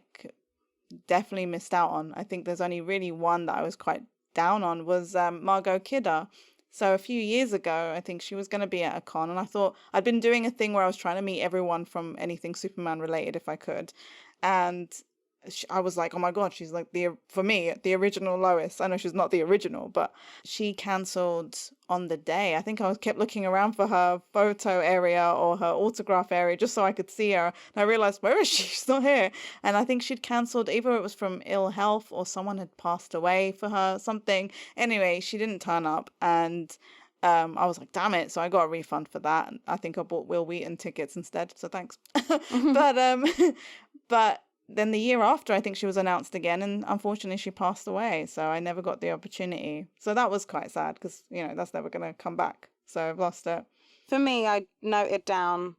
missed out on, I think there's only really one that I was quite down on, was Margot Kidder. So a few years ago, I think she was going to be at a con, and I thought I'd been doing a thing where I was trying to meet everyone from anything Superman related if I could. And I was like, oh my God, she's like for me, the original Lois. I know she's not the original, but she cancelled on the day. I think I kept looking around for her photo area or her autograph area just so I could see her. And I realized, where is she? She's not here. And I think she'd cancelled, either it was from ill health or someone had passed away for her, something. Anyway, she didn't turn up, and I was like, damn it. So I got a refund for that. I think I bought Will Wheaton tickets instead. So thanks. But then the year after, I think she was announced again, and unfortunately she passed away. So I never got the opportunity. So that was quite sad because, that's never going to come back. So I've lost it. For me, I noted down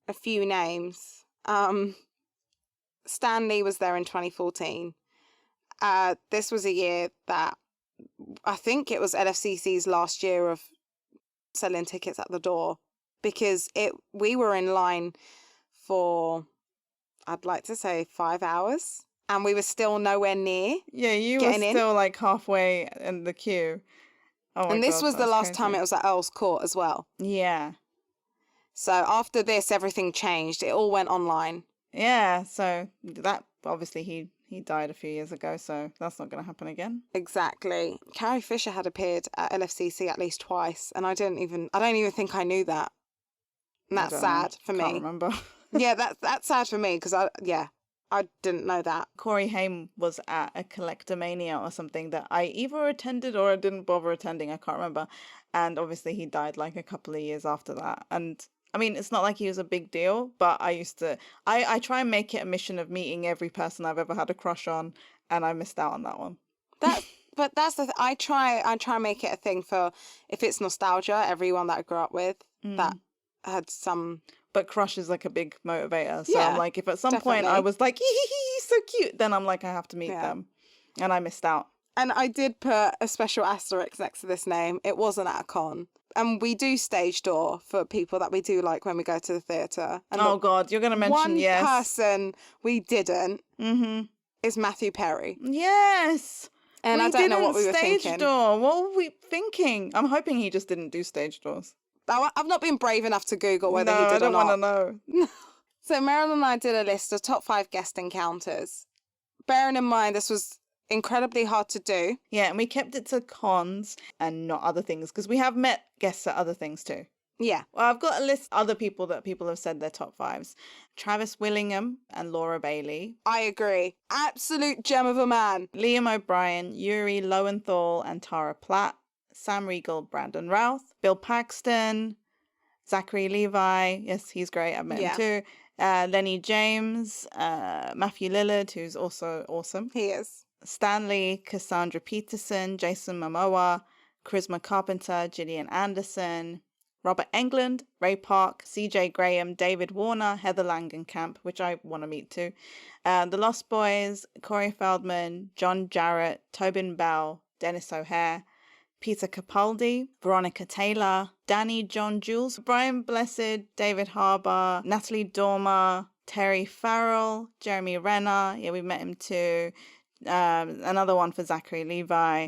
a few names. Stan Lee was there in 2014. This was a year that I think it was LFCC's last year of selling tickets at the door, because we were in line for, I'd like to say, 5 hours, and we were still nowhere near. Yeah, you were still like halfway in the queue. Oh my and this God, was the last time it was at Earl's Court as well. Yeah. So after this, everything changed. It all went online. Yeah, so that, obviously he died a few years ago, so that's not going to happen again. Exactly. Carrie Fisher had appeared at LFCC at least twice, and I don't even think I knew that. And that's sad for me. Can't remember. Yeah, that's sad for me because I didn't know that. Corey Haim was at a Collectomania or something that I either attended or I didn't bother attending. I can't remember. And obviously he died like a couple of years after that. And I mean, it's not like he was a big deal, but I try and make it a mission of meeting every person I've ever had a crush on, and I missed out on that one. But that's the I try and make it a thing for, if it's nostalgia, everyone that I grew up with that had some. But crush is like a big motivator. So Yeah, I'm like, if at some point I was like, he's so cute, then I'm like, I have to meet them. And I missed out. And I did put a special asterisk next to this name. It wasn't at a con. And we do stage door for people that we do like when we go to the theatre. And Oh, God, you're going to mention, one yes. person we didn't Mm-hmm. is Matthew Perry. Yes. And I don't know what we were stage thinking. door. What were we thinking? I'm hoping he just didn't do stage doors. I've not been brave enough to Google whether No, he did I don't or want not. to know. So Meryl and I did a list of top 5 guest encounters. Bearing in mind this was incredibly hard to do. Yeah, and we kept it to cons and not other things because we have met guests at other things too. Yeah. Well, I've got a list of other people that people have said their top 5s. Travis Willingham and Laura Bailey. I agree. Absolute gem of a man. Liam O'Brien, Yuri Lowenthal and Tara Platt. Sam Riegel, Brandon Routh. Bill Paxton. Zachary Levi. Yes, he's great. I've met him too. Lenny James. Matthew Lillard, who's also awesome. He is. Stanley, Cassandra Peterson, Jason Momoa, Charisma Carpenter, Gillian Anderson, Robert Englund, Ray Park, CJ Graham, David Warner, Heather Langenkamp, which I want to meet too, The Lost Boys, Corey Feldman, John Jarrett, Tobin Bell, Dennis O'Hare, Peter Capaldi, Veronica Taylor, Danny John Jules, Brian Blessed, David Harbour, Natalie Dormer, Terry Farrell, Jeremy Renner, yeah, we met him too, another one for Zachary Levi,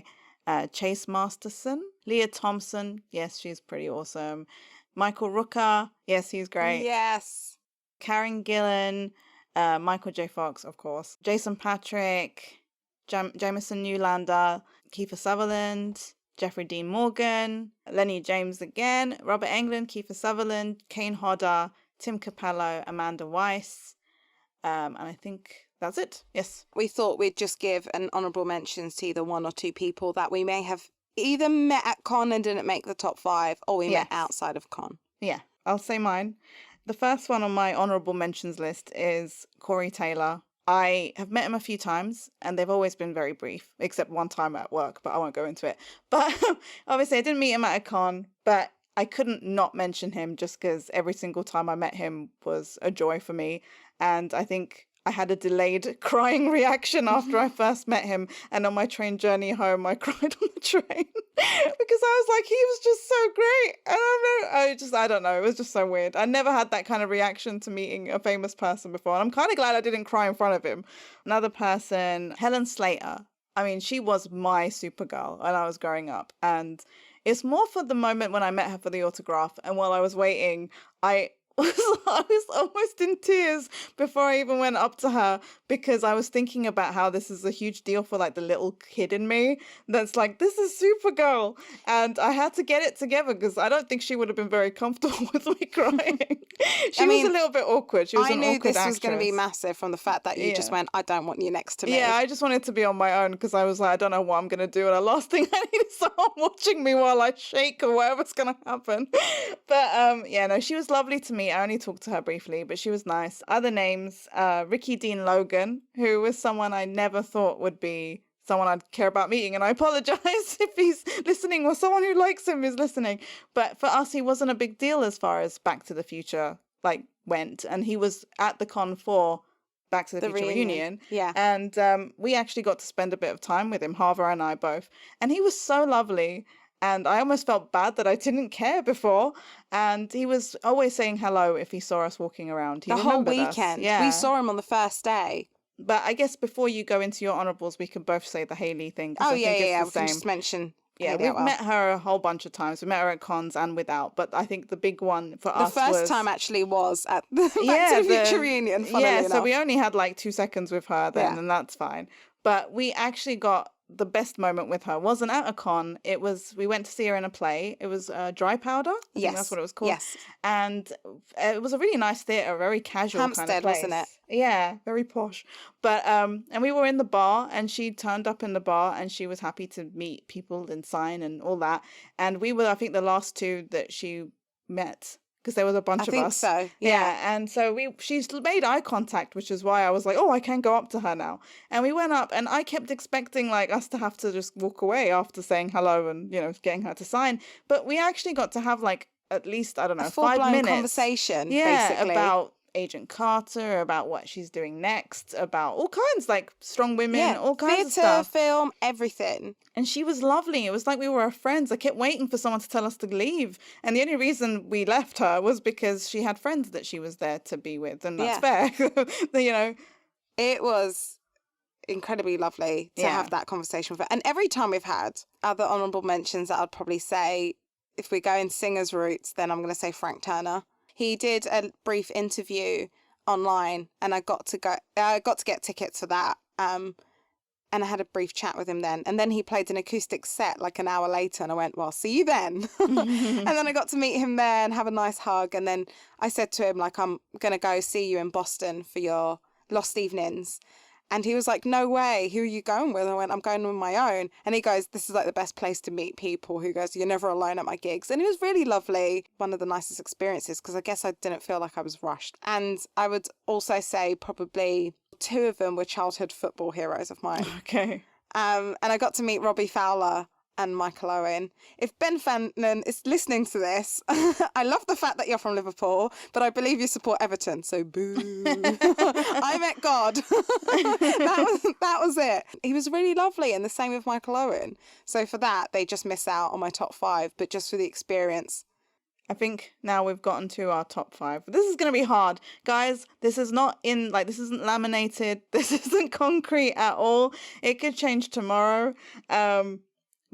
Chase Masterson, Leah Thompson, yes, she's pretty awesome, Michael Rooker, yes, he's great, Yes. Karen Gillan, Michael J. Fox, of course, Jason Patrick, Jameson Newlander, Kiefer Sutherland, Jeffrey Dean Morgan, Lenny James again, Robert Englund, Kiefer Sutherland, Kane Hodder, Tim Capello, Amanda Weiss, and I think that's it. Yes. We thought we'd just give an honourable mentions to either one or two people that we may have either met at con and didn't make the top 5, or we met outside of con. Yeah, I'll say mine. The first one on my honourable mentions list is Corey Taylor. I have met him a few times and they've always been very brief, except one time at work, but I won't go into it. But obviously I didn't meet him at a con, but I couldn't not mention him just because every single time I met him was a joy for me. And I think I had a delayed crying reaction after I first met him. And on my train journey home, I cried on the train because I was like, he was just so great. I don't know. It was just so weird. I never had that kind of reaction to meeting a famous person before. And I'm kind of glad I didn't cry in front of him. Another person, Helen Slater. I mean, she was my Supergirl when I was growing up. And it's more for the moment when I met her for the autograph. And while I was waiting, I was almost in tears before I even went up to her because I was thinking about how this is a huge deal for like the little kid in me that's like, this is Supergirl. And I had to get it together because I don't think she would have been very comfortable with me crying. She was a little bit awkward. She was an awkward I knew this was going to be actress. massive from the fact that you just went, I don't want you next to me. Yeah, I just wanted to be on my own because I was like, I don't know what I'm going to do. And the last thing I need is someone watching me while I shake or whatever's going to happen. But yeah, no, she was lovely to me. I only talked to her briefly, but she was nice. Other names, Ricky Dean Logan, who was someone I never thought would be someone I'd care about meeting. And I apologize if he's listening or someone who likes him is listening. But for us, he wasn't a big deal as far as Back to the Future went. And he was at the con for Back to the Future reunion. Yeah. And we actually got to spend a bit of time with him, Harva and I both. And he was so lovely. And I almost felt bad that I didn't care before. And he was always saying hello if he saw us walking around. He the whole remembered us. weekend. Yeah. We saw him on the first day. But I guess before you go into your honorables, we can both say the Hayley thing. Oh, I yeah, think yeah. it's We the can same. just mention. Yeah, Hayley we've Atwell. met her a whole bunch of times. We met her at cons and without. But I think the big one for us The first was... time actually was at the Back to the Future reunion, funnily enough. So we only had like 2 seconds with her then, and that's fine. But we actually got the best moment with her. Wasn't at a con. It was, we went to see her in a play. It was Dry Powder. I think that's what it was called. Yes. And it was a really nice theatre, very casual Hampstead, kind of place. wasn't it? Yeah, very posh. But and we were in the bar and she turned up in the bar and she was happy to meet people and sign and all that. And we were, I think, the last two that she met. Because there was a bunch of us. I think so. Yeah. And so she's made eye contact, which is why I was like, oh, I can go up to her now. And we went up and I kept expecting like us to have to just walk away after saying hello and, you know, getting her to sign. But we actually got to have like at least, I don't know, A 5 minutes. conversation, Yeah, basically. about Agent Carter, about what she's doing next, about all kinds, like strong women, all kinds of theatre, stuff. film, everything. And she was lovely. It was like we were her friends. I kept waiting for someone to tell us to leave. And the only reason we left her was because she had friends that she was there to be with. And that's fair. You know. It was incredibly lovely to have that conversation with her. And every time we've had other honourable mentions that I'd probably say, if we go in singers' roots, then I'm going to say Frank Turner. He did a brief interview online, and I got to get tickets for that. And I had a brief chat with him then. And then he played an acoustic set like an hour later, and I went, well, see you then. And then I got to meet him there and have a nice hug. And then I said to him, like, I'm going to go see you in Boston for your Lost Evenings. And he was like, no way, who are you going with? I went, I'm going with my own. And he goes, this is like the best place to meet people. He goes, you're never alone at my gigs. And it was really lovely. One of the nicest experiences, because I guess I didn't feel like I was rushed. And I would also say probably 2 of them were childhood football heroes of mine. Okay. And I got to meet Robbie Fowler and Michael Owen. If Ben Fenlon is listening to this, I love the fact that you're from Liverpool, but I believe you support Everton, so boo. I met God. that was it. He was really lovely, and the same with Michael Owen. So for that, they just miss out on my top 5, but just for the experience. I think now we've gotten to our top 5. This is going to be hard. Guys, this is not this isn't laminated. This isn't concrete at all. It could change tomorrow.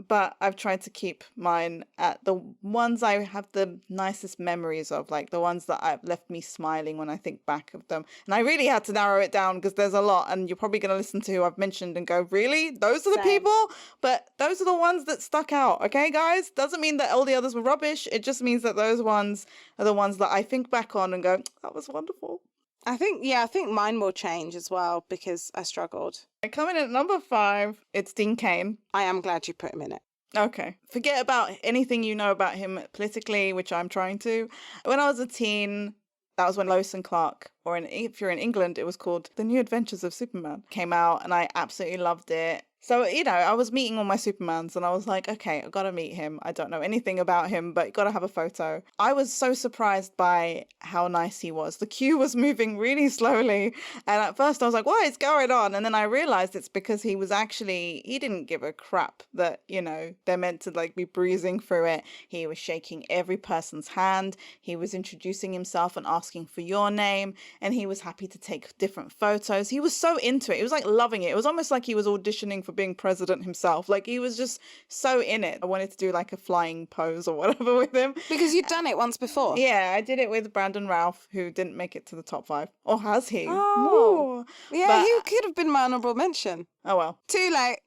But I've tried to keep mine at the ones I have the nicest memories of, like the ones that have left me smiling when I think back of them. And I really had to narrow it down because there's a lot, and you're probably going to listen to who I've mentioned and go, really? Those are the people? But those are the ones that stuck out, okay, guys? Doesn't mean that all the others were rubbish. It just means that those ones are the ones that I think back on and go, that was wonderful. I think mine will change as well because I struggled. Coming in at number 5, it's Dean Cain. I am glad you put him in it. Okay. Forget about anything you know about him politically, which I'm trying to. When I was a teen, that was when Lois and Clark, or if you're in England, it was called The New Adventures of Superman, came out, and I absolutely loved it. So, you know, I was meeting all my Supermans and I was like, okay, I've got to meet him. I don't know anything about him, but got to have a photo. I was so surprised by how nice he was. The queue was moving really slowly. And at first I was like, what is going on? And then I realized it's because he didn't give a crap that, you know, they're meant to like be breezing through it. He was shaking every person's hand. He was introducing himself and asking for your name. And he was happy to take different photos. He was so into it. He was like loving it. It was almost like he was auditioning for being president himself. Like he was just so in it. I wanted to do like a flying pose or whatever with him. Because you'd done it once before. Yeah, I did it with Brandon Routh, who didn't make it to the top 5. Or has he? Oh. Ooh. Yeah, But- he could have been my honourable mention. Oh well. Too late.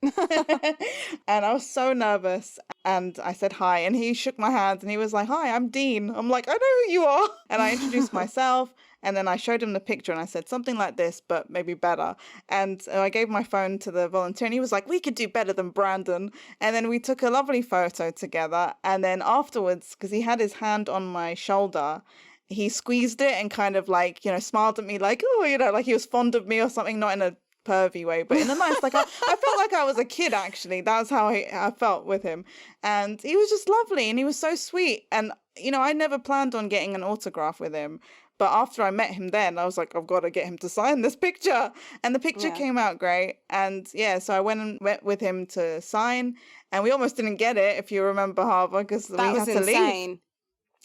And I was so nervous and I said hi and he shook my hand and he was like, hi, I'm Dean. I'm like, I know who you are. And I introduced myself and then I showed him the picture and I said something like this, but maybe better. And I gave my phone to the volunteer and he was like, we could do better than Brandon. And then we took a lovely photo together. And then afterwards, because he had his hand on my shoulder, he squeezed it and kind of like, you know, smiled at me like, oh, you know, like he was fond of me or something, not in a pervy way, but in a nice, like I felt like I was a kid actually. That's how I felt with him. And he was just lovely and he was so sweet. And, you know, I never planned on getting an autograph with him. But after I met him then, I was like, I've got to get him to sign this picture. And the picture came out great. And yeah, so I went and met with him to sign. And we almost didn't get it, if you remember, Harbour, because we had to leave.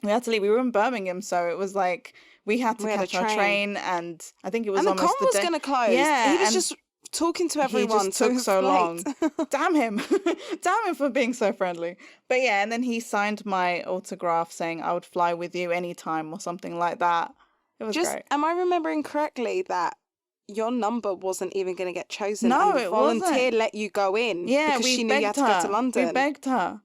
We had to leave. We were in Birmingham, so it was like we had to catch our train, and I think it was almost the con was going to close. Yeah, he was just talking to everyone. He just took so long. late. Damn him! Damn him for being so friendly. But yeah, and then he signed my autograph saying I would fly with you anytime or something like that. It was great. Am I remembering correctly that your number wasn't even going to get chosen? No, and the it volunteer wasn't. let you go in. Yeah, because we she knew you had to go to London. We begged her.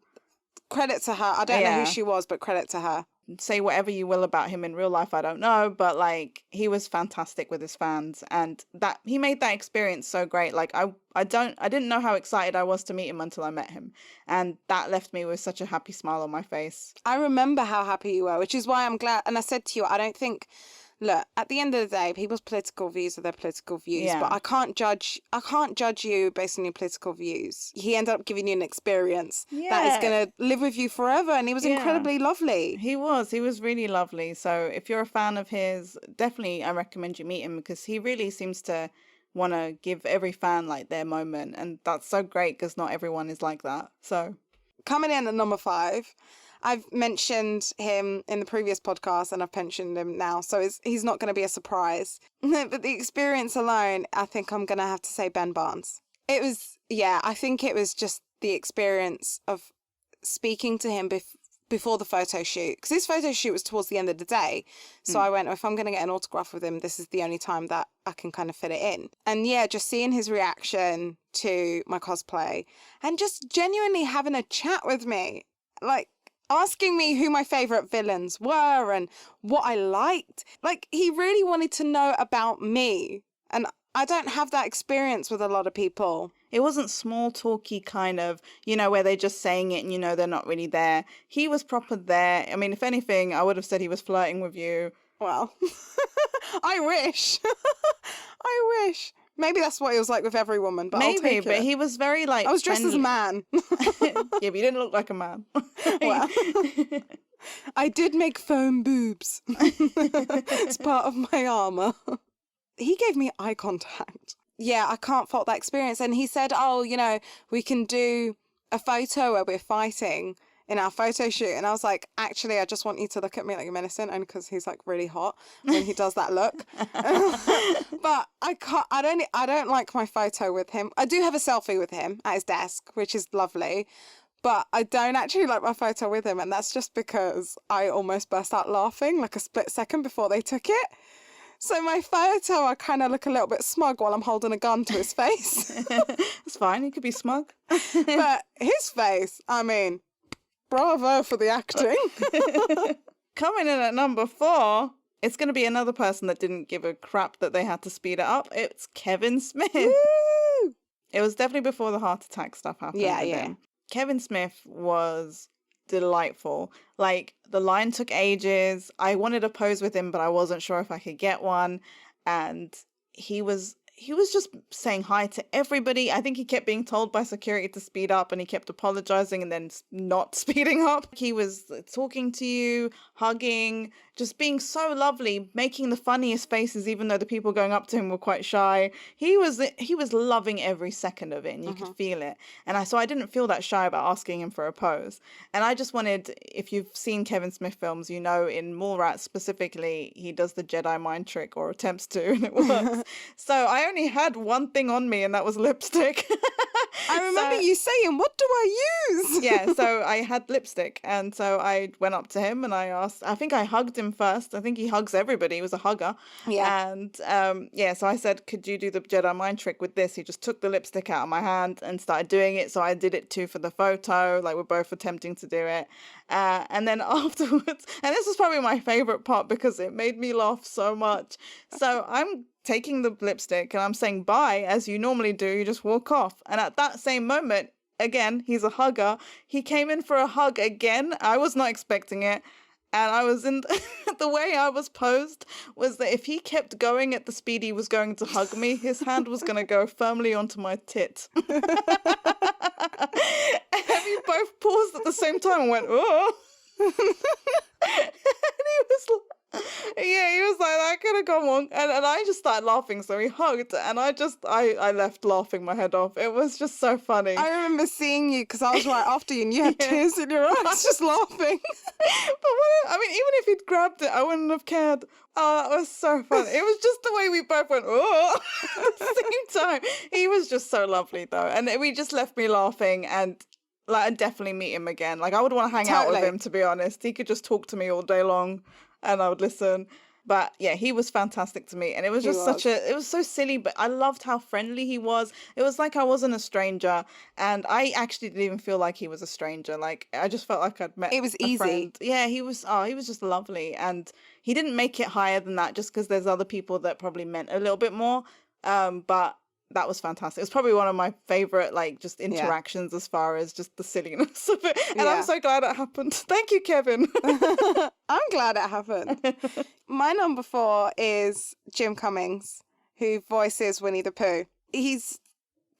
Credit to her. I don't know who she was, but credit to her. Say whatever you will about him in real life, I don't know, but like he was fantastic with his fans, and that he made that experience so great. Like I didn't know how excited I was to meet him until I met him, and that left me with such a happy smile on my face. I remember how happy you were, which is why I'm glad. And I said to you, I don't think look, at the end of the day, people's political views are their political views, Yeah. but I can't judge you based on your political views. He ended up giving you an experience that is going to live with you forever, and he was incredibly lovely. He was really lovely. So if you're a fan of his, definitely I recommend you meet him, because he really seems to want to give every fan like their moment, and that's so great because not everyone is like that. So coming in at number 5, I've mentioned him in the previous podcast and I've mentioned him now, so he's not going to be a surprise. But the experience alone, I think I'm going to have to say Ben Barnes. I think it was just the experience of speaking to him before the photo shoot, because his photo shoot was towards the end of the day. So I went, if I'm going to get an autograph with him, this is the only time that I can kind of fit it in. And yeah, just seeing his reaction to my cosplay and just genuinely having a chat with me, like asking me who my favourite villains were and what I liked. Like, he really wanted to know about me. And I don't have that experience with a lot of people. it wasn't small talky kind of, where they're just saying it and they're not really there. He was proper there. I mean, if anything, I would have said he was flirting with you. Well, I wish. I wish. Maybe that's what it was like with every woman, but I'll take it. He was very like I was dressed as a man. Yeah, but you didn't look like a man. Well, I did make foam boobs. It's part of my armour. He gave me eye contact. Yeah, I can't fault that experience. And he said, we can do a photo where we're fighting in our photo shoot. And I was like, actually, I just want you to look at me like you're menacing, only because he's like really hot when he does that look. But I don't like my photo with him. I do have a selfie with him at his desk, which is lovely. But I don't actually like my photo with him. And that's just because I almost burst out laughing like a split second before they took it. So my photo, I kind of look a little bit smug while I'm holding a gun to his face. It's fine. He could be smug. But his face, I mean, bravo for the acting. Coming in at number 4, it's going to be another person that didn't give a crap that they had to speed it up. It's Kevin Smith. Woo! It was definitely before the heart attack stuff happened. Yeah. Him. Kevin Smith was delightful. Like, the line took ages. I wanted to pose with him, but I wasn't sure if I could get one. And he was just saying hi to everybody. I think he kept being told by security to speed up, and he kept apologizing and then not speeding up. He was talking to you, hugging, just being so lovely, making the funniest faces, even though the people going up to him were quite shy. He was loving every second of it, and you could feel it. And so I didn't feel that shy about asking him for a pose. And I just wanted, if you've seen Kevin Smith films, in Mallrats specifically, he does the Jedi mind trick, or attempts to, and it works. So I only had one thing on me, and that was lipstick. I remember you saying, what do I use? Yeah, so I had lipstick, and so I went up to him and I asked, I think I hugged him first. I think he hugs everybody. He was a hugger. Yeah. And so I said, could you do the Jedi mind trick with this? He just took the lipstick out of my hand and started doing it. So I did it too for the photo. Like, we're both attempting to do it. And then afterwards, and this was probably my favorite part because it made me laugh so much. So I'm taking the lipstick and I'm saying bye, as you normally do. You just walk off. And at that same moment, again, he's a hugger. He came in for a hug again. I was not expecting it. And I was in the way I was posed was that if he kept going at the speed he was going to hug me, his hand was going to go firmly onto my tit. And we both paused at the same time and went, oh. And he was like, that could have gone wrong. And I just started laughing, so we hugged, and I left laughing my head off. It was just so funny. I remember seeing you, because I was right after you, and you had tears in your eyes just laughing. But even if he'd grabbed it, I wouldn't have cared. Oh, that was so fun. It was just the way we both went, oh, at the same time. He was just so lovely, though. And we just left me laughing, and I'd definitely meet him again. Like, I would want to hang out with him, to be honest. He could just talk to me all day long, and I would listen. But yeah, he was fantastic to me. And it was just it was so silly, but I loved how friendly he was. It was like I wasn't a stranger. And I actually didn't even feel like he was a stranger. Like, I just felt like I'd met It was a easy. friend. Yeah, he was just lovely. And he didn't make it higher than that just because there's other people that probably meant a little bit more. But that was fantastic. It was probably one of my favorite, like, just interactions as far as just the silliness of it. And I'm so glad it happened. Thank you, Kevin. I'm glad it happened. My number 4 is Jim Cummings, who voices Winnie the Pooh.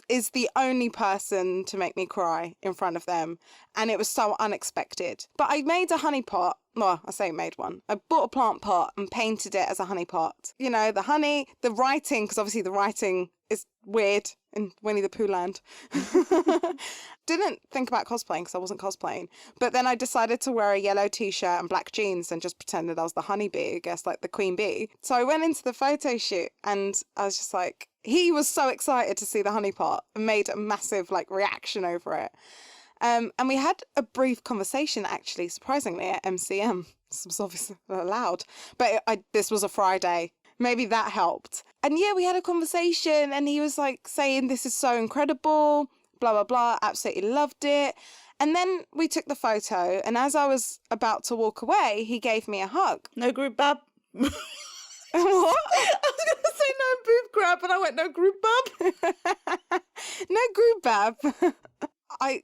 Is the only person to make me cry in front of them, and it was so unexpected. But I made a honey pot. Well, I say made one. I bought a plant pot and painted it as a honey pot. You know, the honey, the writing, because obviously the writing is weird in Winnie the Pooh land. Didn't think about cosplaying because I wasn't cosplaying. But then I decided to wear a yellow t-shirt and black jeans and just pretended I was the honeybee, I guess, like the queen bee. So I went into the photo shoot and I was just like, he was so excited to see the honey pot and made a massive like reaction over it. And we had a brief conversation, actually, surprisingly, at MCM. This was obviously allowed, but this was a Friday. Maybe that helped. And yeah, we had a conversation and he was like saying, this is so incredible, blah, blah, blah. Absolutely loved it. And then we took the photo, and as I was about to walk away, he gave me a hug. No group bab. What? I was going to say no boob grab, and I went, no group bab. No group bab. I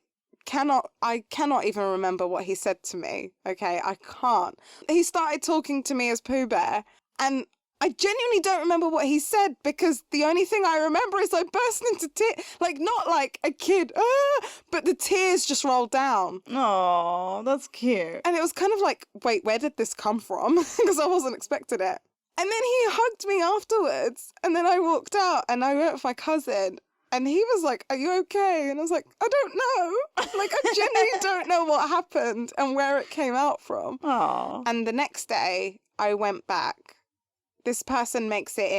cannot even remember what he said to me. Okay, I can't. He started talking to me as Pooh Bear, and I genuinely don't remember what he said, because the only thing I remember is I burst into tears, like not like a kid, but the tears just rolled down. Oh, that's cute. And it was kind of like, wait, where did this come from? Because I wasn't expecting it. And then he hugged me afterwards, and then I walked out and I went with my cousin. And he was like, are you okay? And I was like, I don't know. Like, I genuinely don't know what happened and where it came out from. Oh. And the next day, I went back. This person makes it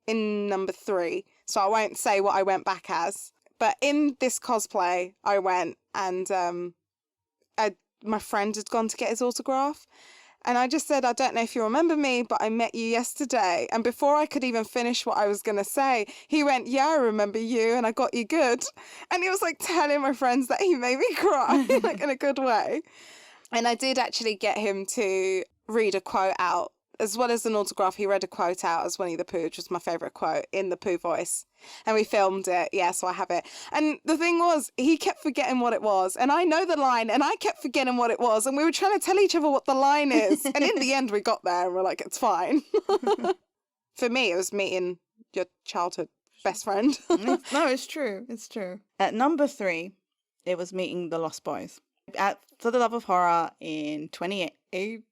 in number 3. So I won't say what I went back as. But in this cosplay, I went and my friend had gone to get his autograph. And I just said, I don't know if you remember me, but I met you yesterday. And before I could even finish what I was going to say, he went, yeah, I remember you, and I got you good. And he was like telling my friends that he made me cry, like in a good way. And I did actually get him to read a quote out. As well as an autograph, he read a quote out as Winnie the Pooh, which was my favourite quote, in the Pooh voice. And we filmed it, yeah, so I have it. And the thing was, he kept forgetting what it was. And I know the line, and I kept forgetting what it was. And we were trying to tell each other what the line is. And in the end, we got there, and we're like, it's fine. For me, it was meeting your childhood best friend. No, it's true. It's true. At number 3, it was meeting the Lost Boys. At For the Love of Horror in 2019,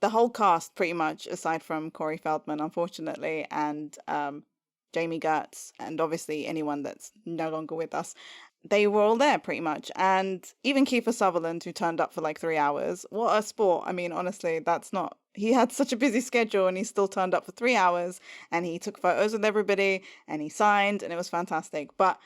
the whole cast pretty much, aside from Corey Feldman, unfortunately, and Jamie Gertz, and obviously anyone that's no longer with us, they were all there pretty much. And even Kiefer Sutherland, who turned up for like 3 hours. What a sport. I mean, honestly, he had such a busy schedule and he still turned up for 3 hours and he took photos with everybody and he signed, and it was fantastic. But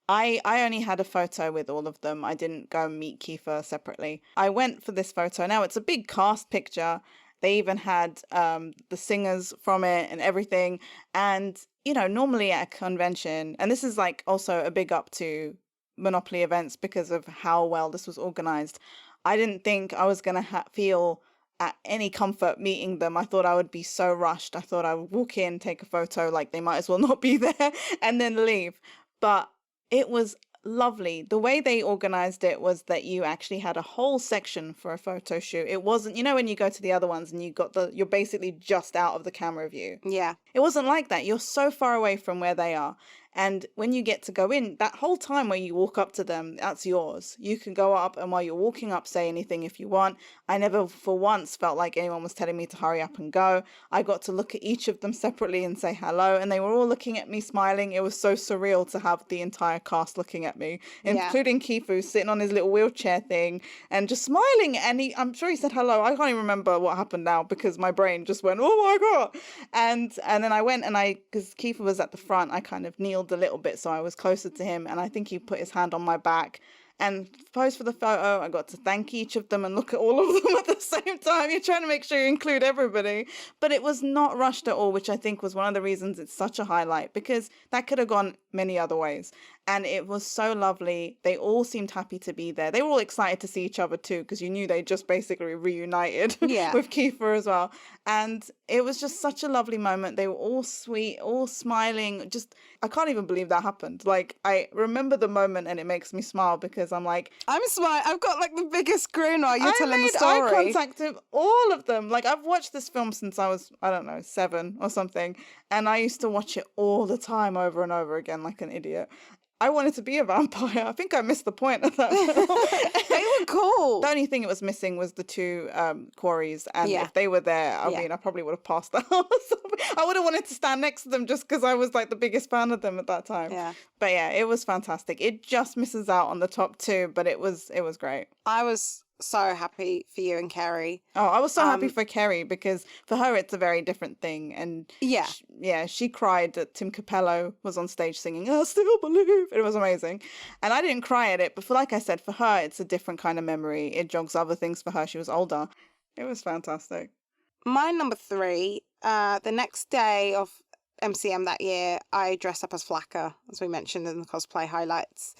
I only had a photo with all of them. I didn't go and meet Kiefer separately. I went for this photo. Now, it's a big cast picture. They even had the singers from it and everything. And, you know, normally at a convention, and this is like also a big up to Monopoly events because of how well this was organized, I didn't think I was going to feel at any comfort meeting them. I thought I would be so rushed. I thought I would walk in, take a photo, like they might as well not be there, and then leave. But it was lovely. The way they organized it was that you actually had a whole section for a photo shoot. It wasn't, you know, when you go to the other ones and you're basically just out of the camera view. Yeah. It wasn't like that. You're so far away from where they are. And when you get to go in, that whole time where you walk up to them, that's yours. You can go up, and while you're walking up, say anything if you want. I never for once felt like anyone was telling me to hurry up and go. I got to look at each of them separately and say hello, and they were all looking at me smiling. It was so surreal to have the entire cast looking at me, including Kifu sitting on his little wheelchair thing and just smiling. And I'm sure he said hello. I can't even remember what happened now because my brain just went, oh my God. And then I went and because Kifu was at the front, I kind of kneeled a little bit so I was closer to him, and I think he put his hand on my back and posed for the photo. I got to thank each of them and look at all of them at the same time. You're trying to make sure you include everybody, but it was not rushed at all, which I think was one of the reasons it's such a highlight, because that could have gone many other ways. And it was so lovely. They all seemed happy to be there. They were all excited to see each other too, because you knew they just basically reunited Yeah. with Kiefer as well. And it was just such a lovely moment. They were all sweet, all smiling. Just, I can't even believe that happened. Like, I remember the moment and it makes me smile because I'm like, I'm smiling. I've got like the biggest grin while you're I telling made the story. eye contact with all of them. Like, I've watched this film since I was, I don't know, 7 or something. And I used to watch it all the time over and over again like an idiot. I wanted to be a vampire. I think I missed the point of that film. They were cool. The only thing it was missing was the 2 quarries. And Yeah. if they were there, I Yeah. mean, I probably would have passed out or something. I would have wanted to stand next to them just because I was like the biggest fan of them at that time. Yeah. But yeah, it was fantastic. It just misses out on the top 2, but it was great. I was so happy for you and Kerry. Oh, I was so happy for Kerry because for her it's a very different thing. And Yeah. she cried that Tim Capello was on stage singing "I Still Believe." It was amazing. And I didn't cry at it, but like I said, for her it's a different kind of memory. It jogs other things for her. She was older. It was fantastic. My number 3, the next day of MCM that year, I dressed up as Flacker, as we mentioned in the cosplay highlights.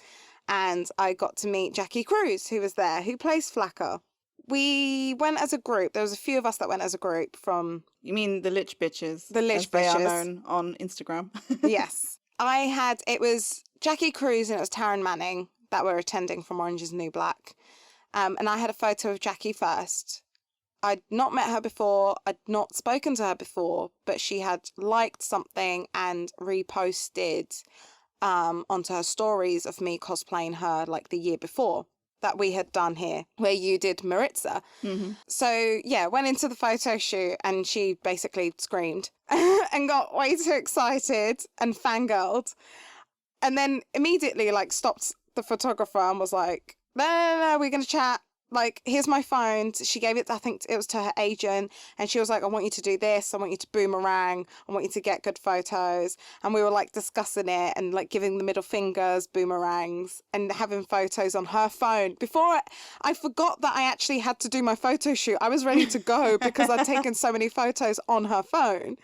And I got to meet Jackie Cruz, who was there, who plays Flacker. We went as a group. There was a few of us that went as a group from... You mean the Lich Bitches? The Lich as they are Bitches. known on Instagram. Yes. It was Jackie Cruz and it was Taryn Manning that were attending from Orange is the New Black. And I had a photo of Jackie first. I'd not met her before. I'd not spoken to her before, but she had liked something and reposted onto her stories of me cosplaying her like the year before that we had done here, where you did Maritza. Mm-hmm. So yeah, went into the photo shoot and she basically screamed and got way too excited and fangirled, and then immediately like stopped the photographer and was like, no, we're gonna chat. Like, here's my phone. She gave it, I think it was to her agent. And she was like, I want you to do this. I want you to boomerang. I want you to get good photos. And we were like discussing it and like giving the middle fingers, boomerangs, and having photos on her phone. Before I forgot that I actually had to do my photo shoot. I was ready to go because I'd taken so many photos on her phone.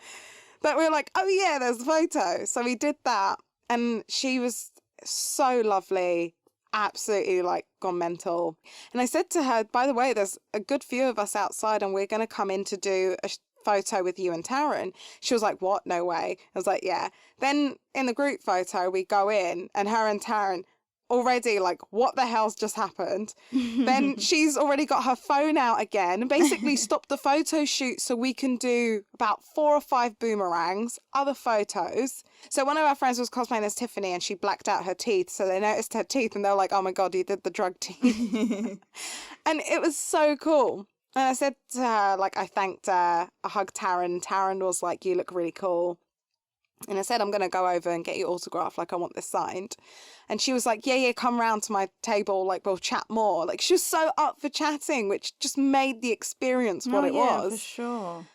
But we were like, oh yeah, there's the photo. So we did that. And she was so lovely. Absolutely like gone mental. And I said to her, by the way, there's a good few of us outside and we're going to come in to do a photo with you and Taryn. She was like, what? No way. I was like, yeah. Then in the group photo, we go in and her and Taryn already like, what the hell's just happened? Then she's already got her phone out again and basically stopped the photo shoot so we can do about 4 or 5 boomerangs, other photos. So one of our friends was cosplaying as Tiffany and she blacked out her teeth. So they noticed her teeth and they were like, oh my God, you did the drug teeth. And it was so cool. And I said to her, like, I thanked her, I hugged Taryn. Taryn was like, you look really cool. And I said, I'm going to go over and get your autograph. Like, I want this signed. And she was like, yeah, come round to my table. Like, we'll chat more. Like, she was so up for chatting, which just made the experience what it was. For sure.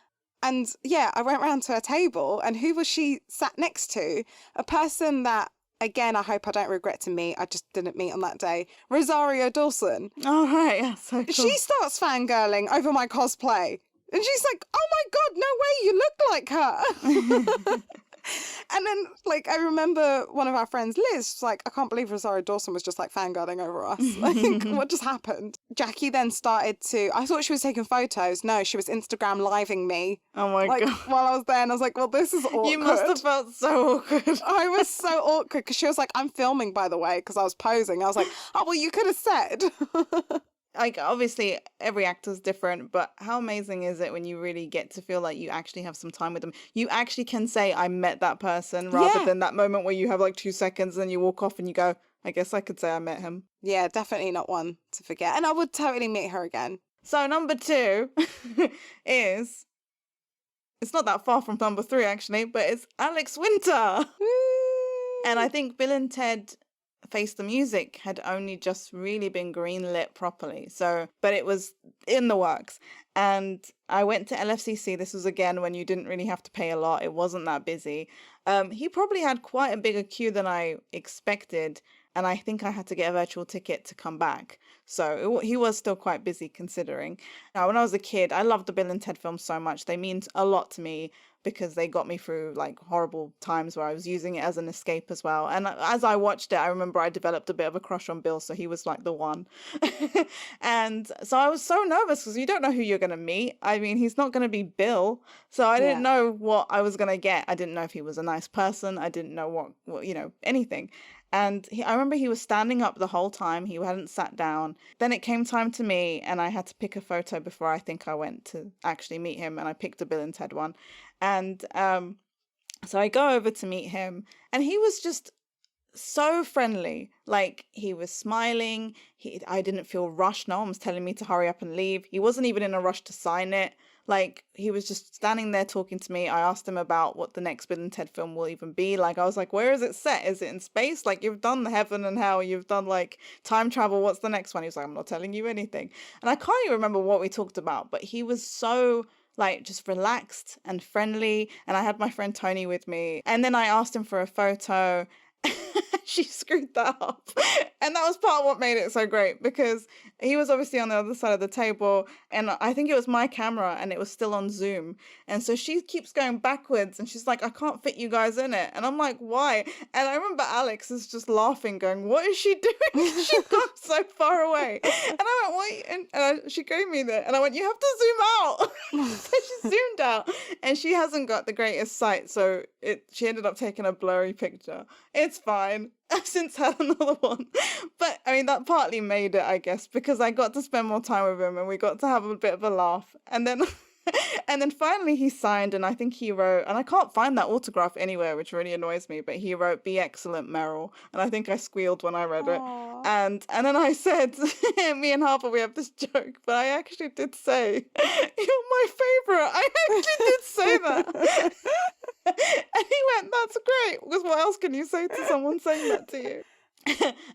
And yeah, I went round to her table and who was she sat next to? A person that, again, I hope I don't regret to meet. I just didn't meet on that day. Rosario Dawson. Oh, right. Yeah, so cool. She starts fangirling over my cosplay. And she's like, oh my God, no way, you look like her. And then, like, I remember one of our friends, Liz, was like, I can't believe Rosario Dawson was just, like, fangirling over us. Like, what just happened? Jackie then started to... I thought she was taking photos. No, she was Instagram living me. Oh, my like, God. While I was there, and I was like, well, this is awkward. You must have felt so awkward. I was so awkward, because she was like, I'm filming, by the way, because I was posing. I was like, oh, well, you could have said. Like, obviously, every actor's different, but how amazing is it when you really get to feel like you actually have some time with them? You actually can say, I met that person, rather than that moment where you have like 2 seconds and then you walk off and you go, I guess I could say I met him. Yeah, definitely not one to forget. And I would totally meet her again. So number 2 is, it's not that far from number 3 actually, but it's Alex Winter. And I think Bill and Ted Face the Music had only just really been greenlit properly. So, but it was in the works. And I went to LFCC. This was again when you didn't really have to pay a lot. It wasn't that busy. He probably had quite a bigger queue than I expected. And I think I had to get a virtual ticket to come back. So he was still quite busy considering. Now, when I was a kid, I loved the Bill and Ted films so much. They mean a lot to me. because they got me through like horrible times where I was using it as an escape as well. And as I watched it, I remember I developed a bit of a crush on Bill, so he was like the one. And so I was so nervous because you don't know who you're going to meet. I mean, he's not going to be Bill, so I didn't know what I was going to get. I didn't know if he was a nice person. I didn't know what anything. And I remember he was standing up the whole time. He hadn't sat down. Then it came time to me, and I had to pick a photo before I think I went to actually meet him. And I picked a Bill and Ted one. And so I go over to meet him, and he was just so friendly. Like, he was smiling. I didn't feel rushed. No one was telling me to hurry up and leave. He wasn't even in a rush to sign it. Like, he was just standing there talking to me. I asked him about what the next Bill and Ted film will even be. Like, I was like, where is it set? Is it in space? Like, you've done heaven and hell. You've done, like, time travel. What's the next one? He was like, I'm not telling you anything. And I can't even remember what we talked about, but he was so, like, just relaxed and friendly. And I had my friend Tony with me. And then I asked him for a photo. She screwed that up. And that was part of what made it so great, because he was obviously on the other side of the table, and I think it was my camera and it was still on Zoom. And so she keeps going backwards and she's like, I can't fit you guys in it. And I'm like, why? And I remember Alex is just laughing, going, what is she doing? She's gone so far away. And I went, what? And she gave me that. And I went, you have to zoom out. So she zoomed out, and she hasn't got the greatest sight. So she ended up taking a blurry picture. It's fine. I've since had another one. But I mean, that partly made it, I guess, because I got to spend more time with him and we got to have a bit of a laugh. And then and then finally he signed, and I think he wrote, and I can't find that autograph anywhere, which really annoys me, but he wrote, "Be excellent, Meryl." And I think I squealed when I read it. And then I said, me and Harper, we have this joke, but I actually did say, you're my favourite. I actually did say that. And he went, that's great, because what else can you say to someone saying that to you?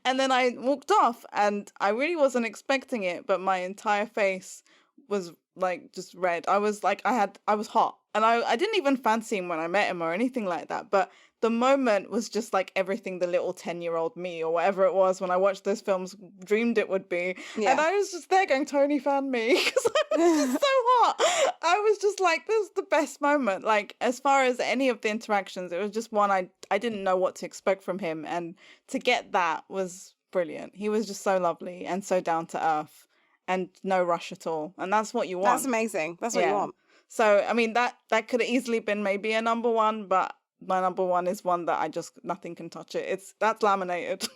And then I walked off, and I really wasn't expecting it, but my entire face was like just red. I was like, I was hot, and I didn't even fancy him when I met him or anything like that, but the moment was just like everything the little 10-year-old me or whatever it was when I watched those films dreamed it would be. Yeah. And I was just there going, Tony fan me, because I was just so hot. I was just like, this is the best moment. Like, as far as any of the interactions, it was just one I didn't know what to expect from him, and to get that was brilliant. He was just so lovely and so down to earth and no rush at all. And that's what you want. That's amazing. That's what you want. So, I mean, that could have easily been maybe a number one, but my number one is one that nothing can touch it. That's laminated.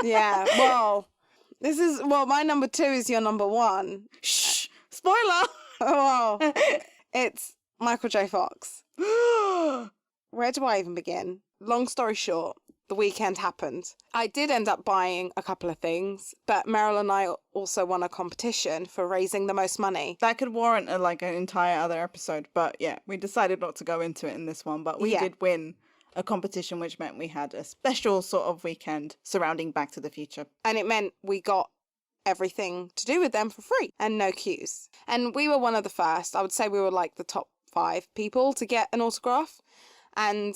Yeah, well, my number two is your number one. Shh, spoiler. Oh, it's Michael J. Fox. Where do I even begin? Long story short, the weekend happened. I did end up buying a couple of things, but Meryl and I also won a competition for raising the most money. That could warrant an entire other episode, but yeah, we decided not to go into it in this one, but we did win a competition, which meant we had a special sort of weekend surrounding Back to the Future. And it meant we got everything to do with them for free and no queues. And we were one of the first. I would say we were like the top 5 people to get an autograph. And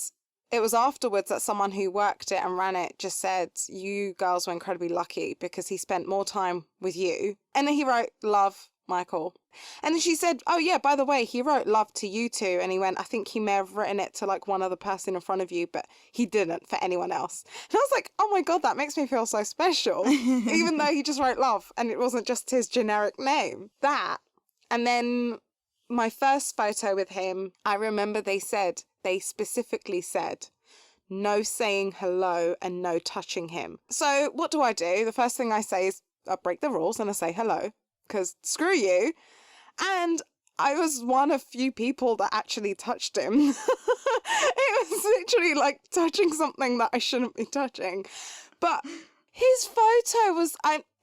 it was afterwards that someone who worked it and ran it just said, you girls were incredibly lucky because he spent more time with you. And then he wrote, love, Michael. And then she said, oh yeah, by the way, he wrote love to you too. And he went, I think he may have written it to like one other person in front of you, but he didn't for anyone else. And I was like, oh my God, that makes me feel so special. Even though he just wrote love and it wasn't just his generic name. That. And then my first photo with him, I remember they specifically said, no saying hello and no touching him. So what do? The first thing I say is I break the rules and I say hello, because screw you. And I was one of few people that actually touched him. It was literally like touching something that I shouldn't be touching. But his photo was,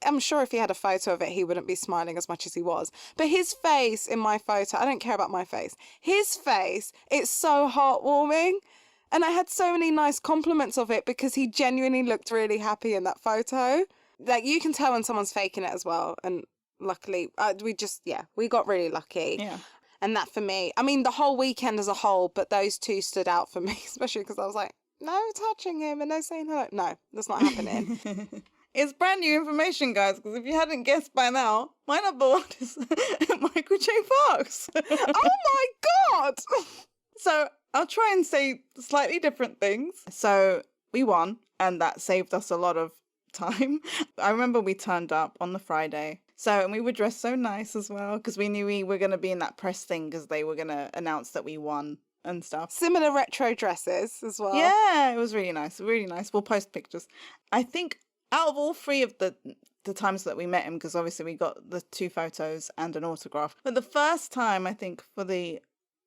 I'm sure if he had a photo of it, he wouldn't be smiling as much as he was. But his face in my photo, I don't care about my face. His face, it's so heartwarming. And I had so many nice compliments of it because he genuinely looked really happy in that photo. Like, you can tell when someone's faking it as well. And luckily, we got really lucky. Yeah. And that for me, I mean, the whole weekend as a whole, but those two stood out for me, especially because I was like, no touching him and no saying hello. No, that's not happening. It's brand new information, guys, because if you hadn't guessed by now, my number one is Michael J. Fox. Oh my God! So I'll try and say slightly different things. So we won, and that saved us a lot of time. I remember we turned up on the Friday. And we were dressed so nice as well, because we knew we were going to be in that press thing because they were going to announce that we won and stuff. Similar retro dresses as well. Yeah, it was really nice. Really nice. We'll post pictures. I think out of all three of the times that we met him, because obviously we got the 2 photos and an autograph. But the first time, I think, for the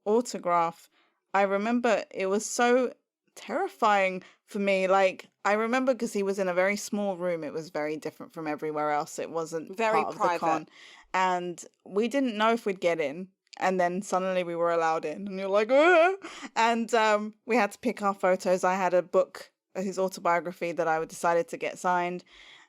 autograph, I remember it was so terrifying for me. Like, I remember because he was in a very small room. It was very different from everywhere else. It wasn't Very part of private. the con. And we didn't know if we'd get in. And then suddenly we were allowed in. And you're like, "Ah!" And we had to pick our photos. I had a book, his autobiography, that I decided to get signed.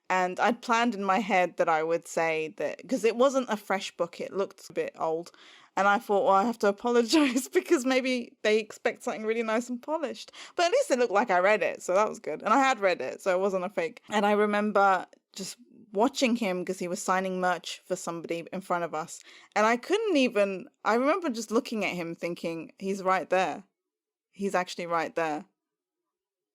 And I'd planned in my head that I would say that, because it wasn't a fresh book, it looked a bit old. And I thought, well, I have to apologize because maybe they expect something really nice and polished. But at least it looked like I read it, so that was good. And I had read it, so it wasn't a fake. And I remember just watching him because he was signing merch for somebody in front of us. And I remember just looking at him thinking, he's right there. He's actually right there.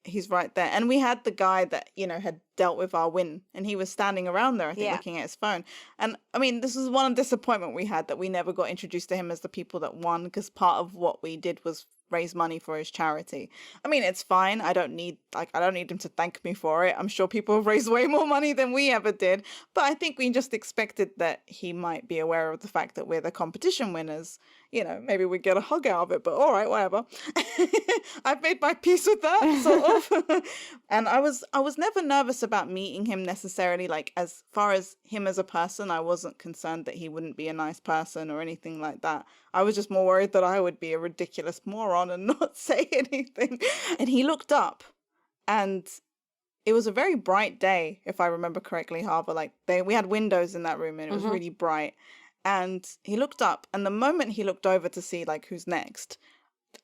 He's right there. And we had the guy that, had dealt with our win, and he was standing around there, I think, looking at his phone. And I mean, this was one disappointment we had, that we never got introduced to him as the people that won, because part of what we did was raise money for his charity. I mean, it's fine. I don't need him to thank me for it. I'm sure people have raised way more money than we ever did. But I think we just expected that he might be aware of the fact that we're the competition winners. Maybe we get a hug out of it, but all right, whatever. I've made my peace with that, sort of. And I was never nervous about meeting him necessarily. Like, as far as him as a person, I wasn't concerned that he wouldn't be a nice person or anything like that. I was just more worried that I would be a ridiculous moron and not say anything. And he looked up, and it was a very bright day, if I remember correctly, Harbour. Like, we had windows in that room, and it was really bright. And he looked up, and the moment he looked over to see, like, who's next,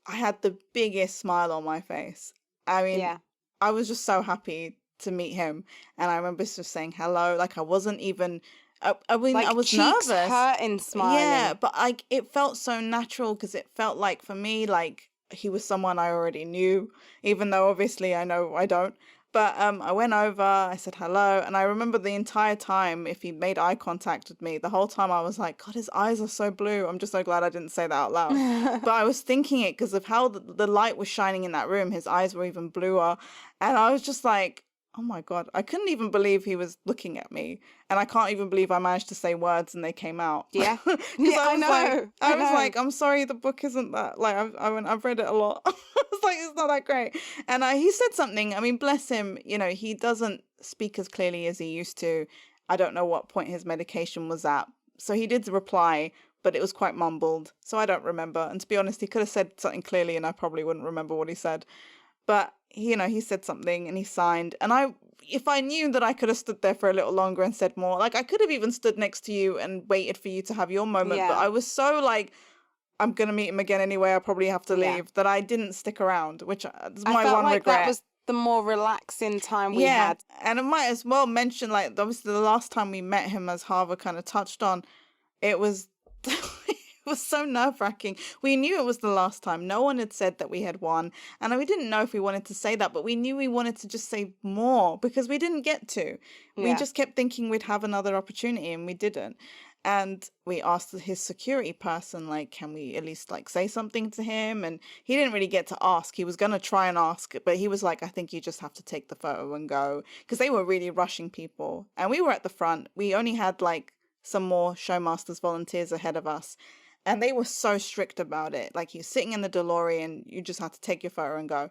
I had the biggest smile on my face. I mean, I was just so happy to meet him. And I remember just saying hello. Like, I wasn't even... I mean, like, I was cheeks nervous. Hurting, smiling. Yeah, but it felt so natural, because it felt like, for me, like, he was someone I already knew, even though obviously I know I don't. But I went over, I said hello, and I remember the entire time, if he made eye contact with me, the whole time I was like, God, his eyes are so blue. I'm just so glad I didn't say that out loud. But I was thinking it because of how the light was shining in that room. His eyes were even bluer. And I was just like, oh my God, I couldn't even believe he was looking at me. And I can't even believe I managed to say words and they came out. Yeah. I know. I was like, I'm sorry, the book isn't that. Like, I've read it a lot. I was like, it's not that great. And he said something. I mean, bless him. He doesn't speak as clearly as he used to. I don't know what point his medication was at. So he did reply, but it was quite mumbled. So I don't remember. And to be honest, he could have said something clearly and I probably wouldn't remember what he said. But, he said something and he signed. And if I knew that I could have stood there for a little longer and said more, like, I could have even stood next to you and waited for you to have your moment. Yeah. But I was so like, I'm going to meet him again anyway, I'll probably have to leave, that I didn't stick around, which is my one regret. That was the more relaxing time we had. And I might as well mention, like, obviously the last time we met him, as Harvey kind of touched on, it was... It was so nerve-wracking. We knew it was the last time. No one had said that we had won. And we didn't know if we wanted to say that, but we knew we wanted to just say more because we didn't get to. We just kept thinking we'd have another opportunity and we didn't. And we asked his security person, like, can we at least, like, say something to him? And he didn't really get to ask. He was going to try and ask, but he was like, I think you just have to take the photo and go. Because they were really rushing people. And we were at the front. We only had, like, some more Showmasters volunteers ahead of us. And they were so strict about it. Like, you're sitting in the DeLorean, you just have to take your photo and go.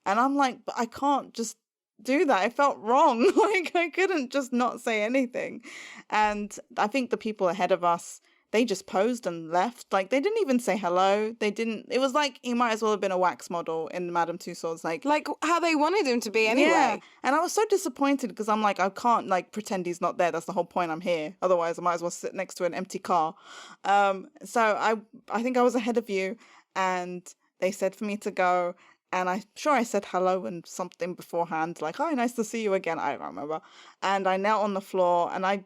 And I'm like, but I can't just do that. It felt wrong. Like, I couldn't just not say anything. And I think the people ahead of us, they just posed and left. Like, they didn't even say hello. It was like he might as well have been a wax model in Madame Tussauds. Like how they wanted him to be anyway. Yeah. And I was so disappointed because I'm like, I can't, like, pretend he's not there. That's the whole point. I'm here. Otherwise, I might as well sit next to an empty car. So I think I was ahead of you, and they said for me to go. And I'm sure I said hello and something beforehand, like, hi, nice to see you again. I don't remember. And I knelt on the floor and I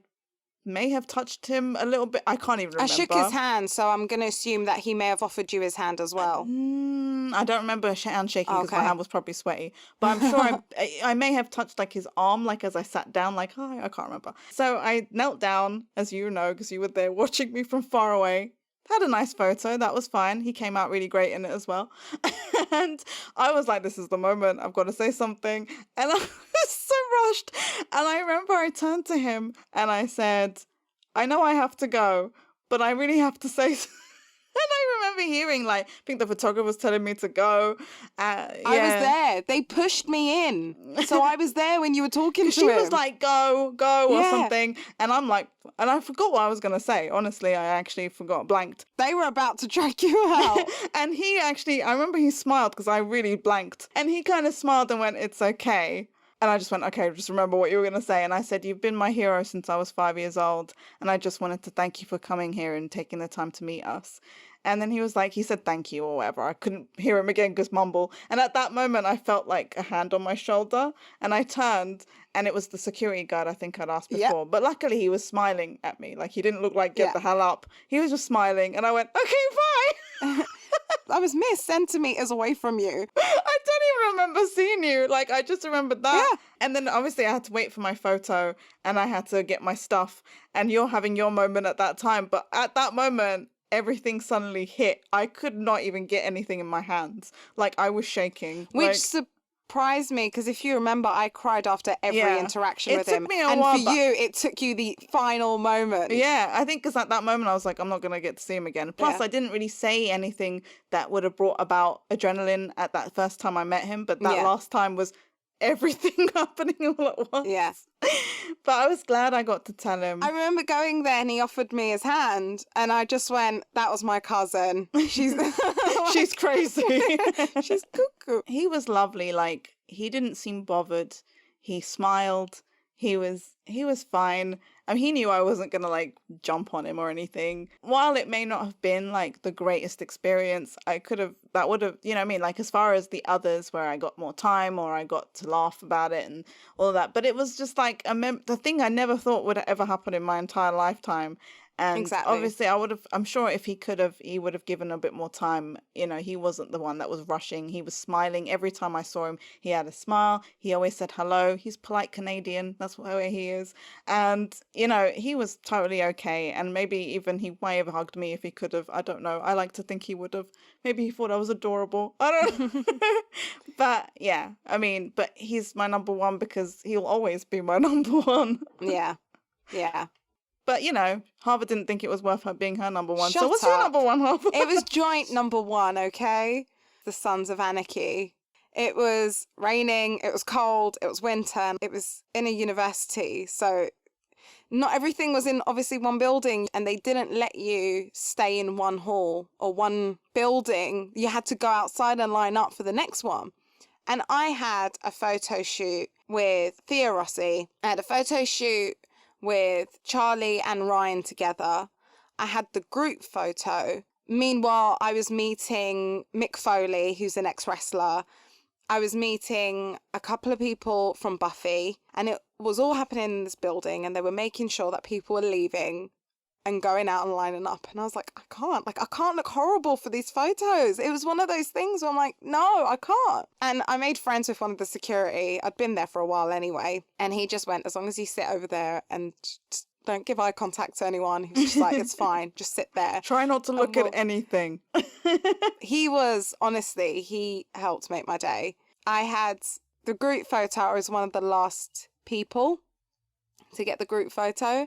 may have touched him a little bit. I can't even remember. I shook his hand, so I'm going to assume that he may have offered you his hand as well. I don't remember hand shaking because my Okay. hand was probably sweaty. But I'm sure I may have touched like his arm, like as I sat down, like, hi, I can't remember. So I knelt down, as you know, because you were there watching me from far away. Had a nice photo. That was fine. He came out really great in it as well. And I was like, this is the moment. I've got to say something. And I was so rushed. And I remember I turned to him and I said, I know I have to go, but I really have to say something. And I remember hearing, like, I think the photographer was telling me to go. I was there. They pushed me in. So I was there when you were talking to She him. was like, go, or Yeah. something. And I'm like, and I forgot what I was going to say. Honestly, I actually forgot, blanked. They were about to drag you out. And he actually, I remember he smiled because I really blanked. And he kind of smiled and went, it's okay. And I just went, okay, just remember what you were going to say. And I said, you've been my hero since I was 5 years old. And I just wanted to thank you for coming here and taking the time to meet us. And then he was like, he said thank you or whatever. I couldn't hear him again because mumble. And at that moment, I felt like a hand on my shoulder. And I turned and it was the security guard I think I'd asked before. But luckily he was smiling at me. Like he didn't look like get the hell up. He was just smiling. And I went, okay, bye. I was mere centimetres away from you. I don't even remember seeing you. Like, I just remembered that. Yeah. And then obviously I had to wait for my photo and I had to get my stuff. And you're having your moment at that time. But at that moment, everything suddenly hit. I could not even get anything in my hands. Like, I was shaking. Which like, surprised me, because if you remember, I cried after every interaction with him. Me a and while, for you, it took you the final moment. Yeah, I think because at that moment I was like, I'm not going to get to see him again. Plus, I didn't really say anything that would have brought about adrenaline at that first time I met him. But that last time was everything happening all at once. Yeah. But I was glad I got to tell him. I remember going there and he offered me his hand and I just went, that was my cousin. She's She's crazy. She's cuckoo. He was lovely. Like, he didn't seem bothered. He smiled. He was fine. I mean, he knew I wasn't going to, like, jump on him or anything. While it may not have been, like, the greatest experience, that would have, you know what I mean? Like, as far as the others where I got more time or I got to laugh about it and all that. But it was just, like, the thing I never thought would ever happen in my entire lifetime. And obviously I'm sure if he would have given a bit more time. You know, he wasn't the one that was rushing. He was smiling. Every time I saw him, he had a smile. He always said hello. He's polite Canadian. That's where he is. And, you know, he was totally okay. And maybe even he might have hugged me if he could have. I don't know. I like to think he would have. Maybe he thought I was adorable. I don't know. But yeah, I mean, but he's my number one because he'll always be my number one. Yeah. Yeah. But, you know, Harvard didn't think it was worth her being her number one. Shut So what's up. your number one, Harvard? It was joint number one, okay? The Sons of Anarchy. It was raining, it was cold, it was winter, and it was in a university. So not everything was in obviously one building, and they didn't let you stay in one hall or one building. You had to go outside and line up for the next one. And I had a photo shoot with Thea Rossi. I had a photo shoot with Charlie and Ryan together. I had the group photo. Meanwhile, I was meeting Mick Foley, who's an ex-wrestler. I was meeting a couple of people from Buffy, and it was all happening in this building, and they were making sure that people were leaving and going out and lining up. And I was like, I can't look horrible for these photos. It was one of those things where I'm like, no, I can't. And I made friends with one of the security. I'd been there for a while anyway. And he just went, as long as you sit over there and just don't give eye contact to anyone. He was just like, it's fine. Just sit there. Try not to look at anything. He helped make my day. I had the group photo. I was one of the last people to get the group photo.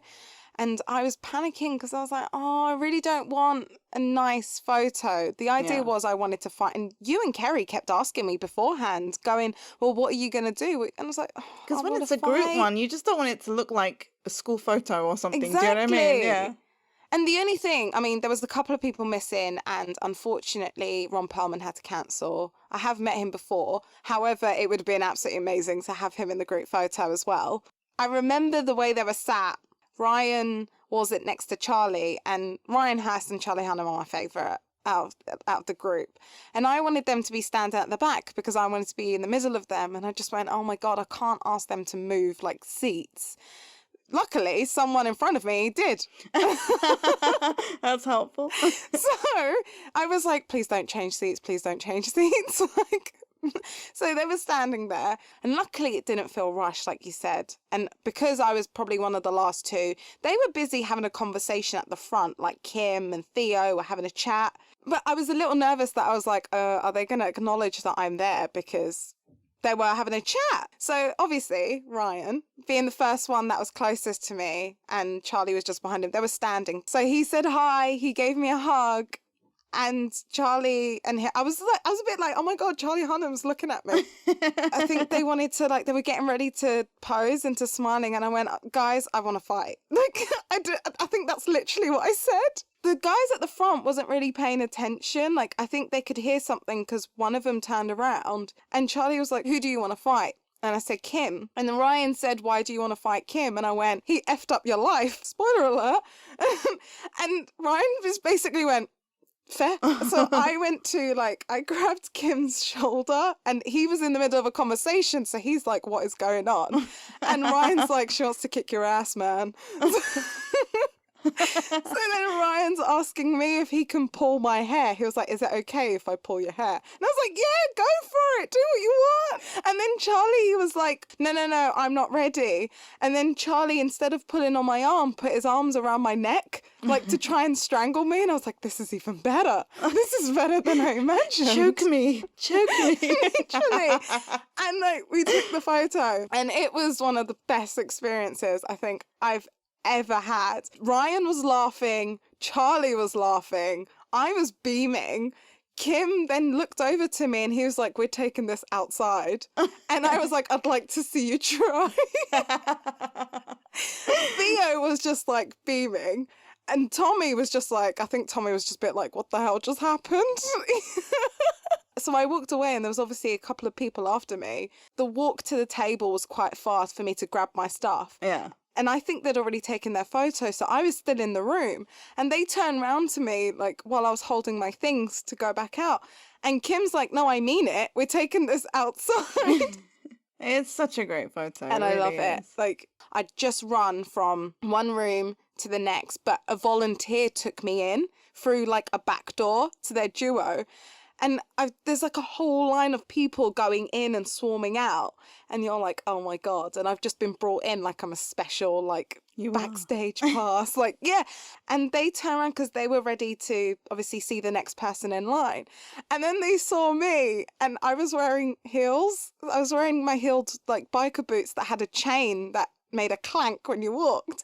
And I was panicking because I was like, oh, I really don't want a nice photo. The idea was I wanted to find, and you and Kerry kept asking me beforehand, going, well, what are you going to do? And I was like, because when it's a group one, you just don't want it to look like a school photo or something. Exactly. Do you know what I mean? Yeah. And the only thing, I mean, there was a couple of people missing, and unfortunately, Ron Perlman had to cancel. I have met him before. However, it would have been absolutely amazing to have him in the group photo as well. I remember the way they were sat. Ryan wasn't next to Charlie, and Ryan Hurst and Charlie Hunnam are my favourite out of the group. And I wanted them to be standing at the back because I wanted to be in the middle of them. And I just went, oh my God, I can't ask them to move like seats. luckily, someone in front of me did. That's helpful. So I was like, please don't change seats. Please don't change seats. Like, so they were standing there, and luckily it didn't feel rushed, like you said. And because I was probably one of the last two, they were busy having a conversation at the front, like Kim and Theo were having a chat. But I was a little nervous that I was like, are they going to acknowledge that I'm there? Because they were having a chat. So obviously, Ryan, being the first one that was closest to me, and Charlie was just behind him, they were standing. So he said hi, he gave me a hug, and Charlie and I was a bit like, oh my God, Charlie Hunnam's looking at me. I think they wanted to, like, they were getting ready to pose into smiling, and I went, guys, I want to fight. Like, I think that's literally what I said. The guys at the front wasn't really paying attention. Like, I think they could hear something because one of them turned around and Charlie was like, who do you want to fight? And I said, Kim. And then Ryan said, why do you want to fight Kim? And I went, he effed up your life. Spoiler alert. And Ryan just basically went, fair. So I went to, like, I grabbed Kim's shoulder and he was in the middle of a conversation. So he's like, what is going on? And Ryan's like, she wants to kick your ass, man. So then Ryan's asking me if he can pull my hair. He was like, is it okay if I pull your hair? And I was like, yeah, go for it. Do what you want. And then Charlie was like, no, I'm not ready. And then Charlie, instead of pulling on my arm, put his arms around my neck, like to try and strangle me. And I was like, this is even better. This is better than I imagined. Choke me. Literally. And like, we took the photo and it was one of the best experiences I think I've ever had. Ryan was laughing, Charlie was laughing, I was beaming. Kim then looked over to me and he was like, we're taking this outside. And I was like, I'd like to see you try. Theo was just like beaming. And Tommy was just like, I think Tommy was just a bit like, what the hell just happened? So I walked away and there was obviously a couple of people after me. The walk to the table was quite fast for me to grab my stuff. Yeah. And I think they'd already taken their photo, so I was still in the room. And they turned round to me, like, while I was holding my things to go back out. And Kim's like, no, I mean it. We're taking this outside. It's such a great photo. And it I love really it. is. Like, I'd just run from one room to the next, but a volunteer took me in through, like, a back door to their duo. And there's like a whole line of people going in and swarming out. And you're like, oh my God. And I've just been brought in like I'm a special, like, backstage pass. Like, yeah. And they turn around because they were ready to obviously see the next person in line. And then they saw me and I was wearing heels. I was wearing my heeled, like, biker boots that had a chain that made a clank when you walked.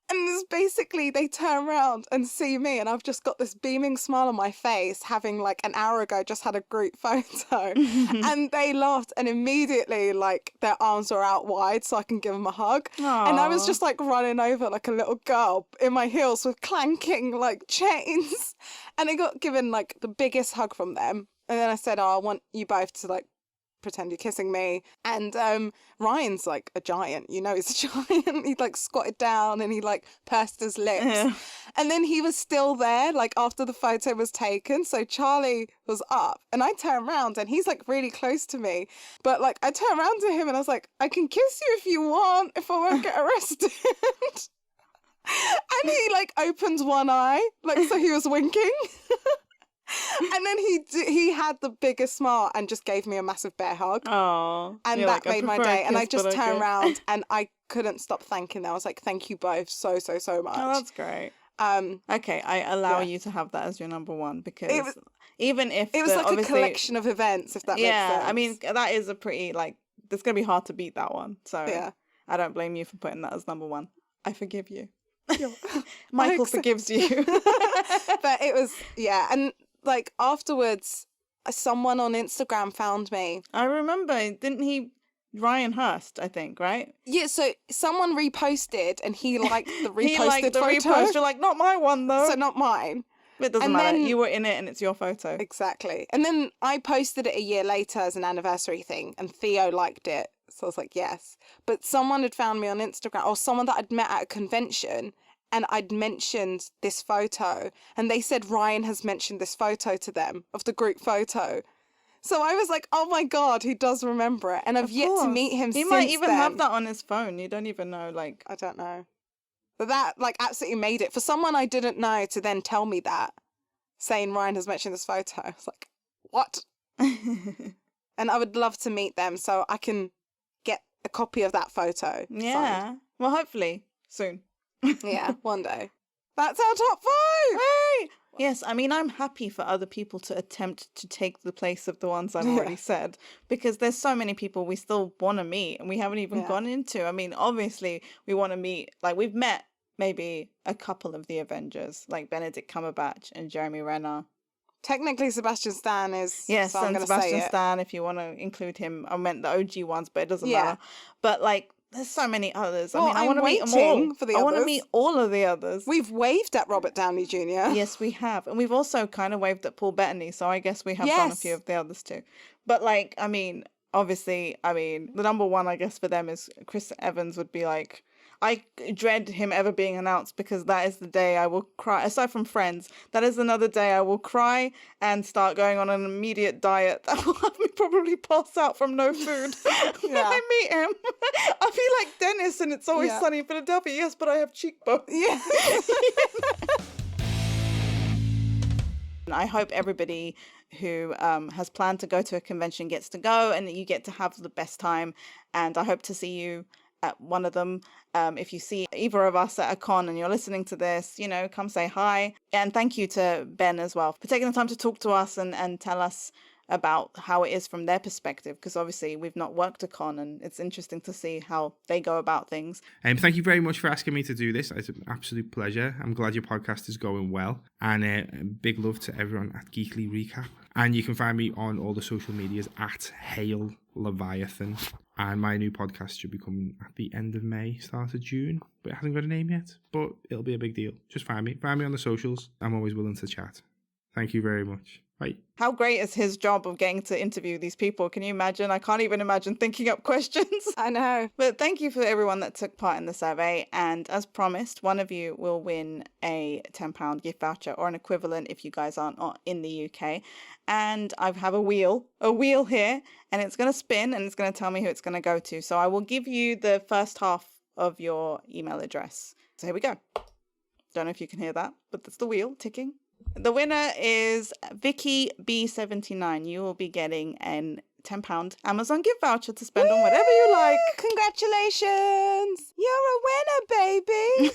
And it's basically, they turn around and see me and I've just got this beaming smile on my face, having like an hour ago just had a group photo. And they laughed and immediately, like, their arms were out wide so I can give them a hug. Aww. And I was just like running over like a little girl in my heels with clanking like chains. And I got given like the biggest hug from them. And then I said, oh, I want you both to like pretend you're kissing me. And Ryan's like a giant, you know, he's a giant. He like squatted down and he like pursed his lips. Yeah. And then he was still there like after the photo was taken. So Charlie was up and I turned around and he's like really close to me. But like I turned around to him and I was like, I can kiss you if you want, if I won't get arrested. And he like opened one eye, like, so he was winking. And then he had the biggest smile and just gave me a massive bear hug. Oh, and that made my day. And I just turned around and I couldn't stop thanking them. I was like, thank you both so much. Oh, that's great. Okay, I allow you to have that as your number one because even if it was like a collection of events, if that makes sense. I mean, that is a pretty, like, it's going to be hard to beat that one. So yeah. I don't blame you for putting that as number one. I forgive you. Michael forgives you. But it was, yeah. And like afterwards, someone on Instagram found me. I remember, didn't he? Ryan Hurst, I think, right? Yeah, so someone reposted and he liked the reposted he liked the photo. Repost. You're like, not my one though. So not mine. It doesn't matter. You were in it and it's your photo. Exactly. And then I posted it a year later as an anniversary thing and Theo liked it. So I was like, yes. But someone had found me on Instagram, or someone that I'd met at a convention, and I'd mentioned this photo and they said Ryan has mentioned this photo to them of the group photo. So I was like, oh my God, he does remember it. And I've yet to meet him He since might even then. have that on his phone. You don't even know, like... I don't know. But that, like, absolutely made it. For someone I didn't know to then tell me that, saying Ryan has mentioned this photo, I was like, what? And I would love to meet them so I can get a copy of that photo. Yeah. Signed. Well, hopefully, soon. Yeah, one day. That's our top 5! Hey! Yes, I mean, I'm happy for other people to attempt to take the place of the ones I've already said, because there's so many people we still want to meet and we haven't even gone into. I mean, obviously, we want to meet, like, we've met maybe a couple of the Avengers, like Benedict Cumberbatch and Jeremy Renner. Technically, Sebastian Stan is. Yes, so I'm and gonna Sebastian say it. Stan, if you want to include him. I meant the OG ones, but it doesn't matter. But, like, there's so many others. Well, I mean, I want to meet them waiting all. for the I want to others. meet all of the others. We've waved at Robert Downey Jr. Yes, we have. And we've also kind of waved at Paul Bettany, so I guess we have done a few of the others too. But, like, I mean, obviously, the number one, I guess, for them is Chris Evans would be like... I dread him ever being announced because that is the day I will cry. Aside from Friends, that is another day I will cry and start going on an immediate diet that will have me probably pass out from no food when I meet him. I'll be like Dennis and It's Always Sunny in Philadelphia. Yes, but I have cheekbones. Yeah. I hope everybody who has planned to go to a convention gets to go and that you get to have the best time. And I hope to see you at one of them. If you see either of us at a con and you're listening to this, you know, come say hi. And thank you to Ben as well for taking the time to talk to us and tell us about how it is from their perspective, because obviously we've not worked a con and it's interesting to see how they go about things. Thank you very much for asking me to do this. It's an absolute pleasure. I'm glad your podcast is going well. And big love to everyone at Geekly Recap. And you can find me on all the social medias at Hail Leviathan. And my new podcast should be coming at the end of May, start of June. But it hasn't got a name yet. But it'll be a big deal. Just find me. Find me on the socials. I'm always willing to chat. Thank you very much. Bye. How great is his job of getting to interview these people? Can you imagine? I can't even imagine thinking up questions. I know. But thank you for everyone that took part in the survey. And as promised, one of you will win a £10 gift voucher or an equivalent if you guys aren't in the UK. And I have a wheel here, and it's going to spin and it's going to tell me who it's going to go to. So I will give you the first half of your email address. So here we go. Don't know if you can hear that, but that's the wheel ticking. The winner is Vicky B79. You will be getting a £10 Amazon gift voucher to spend on whatever you like. Congratulations! You're a winner, baby!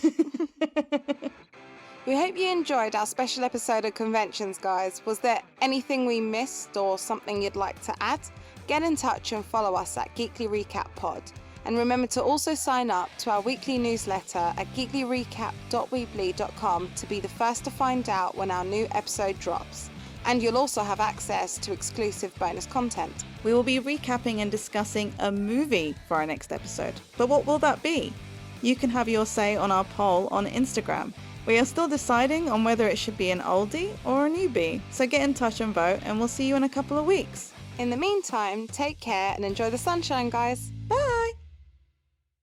We hope you enjoyed our special episode of Conventions, guys. Was there anything we missed or something you'd like to add? Get in touch and follow us at Geekly Recap Pod. And remember to also sign up to our weekly newsletter at geeklyrecap.weebly.com to be the first to find out when our new episode drops. And you'll also have access to exclusive bonus content. We will be recapping and discussing a movie for our next episode. But what will that be? You can have your say on our poll on Instagram. We are still deciding on whether it should be an oldie or a newbie. So get in touch and vote, and we'll see you in a couple of weeks. In the meantime, take care and enjoy the sunshine, guys. Bye!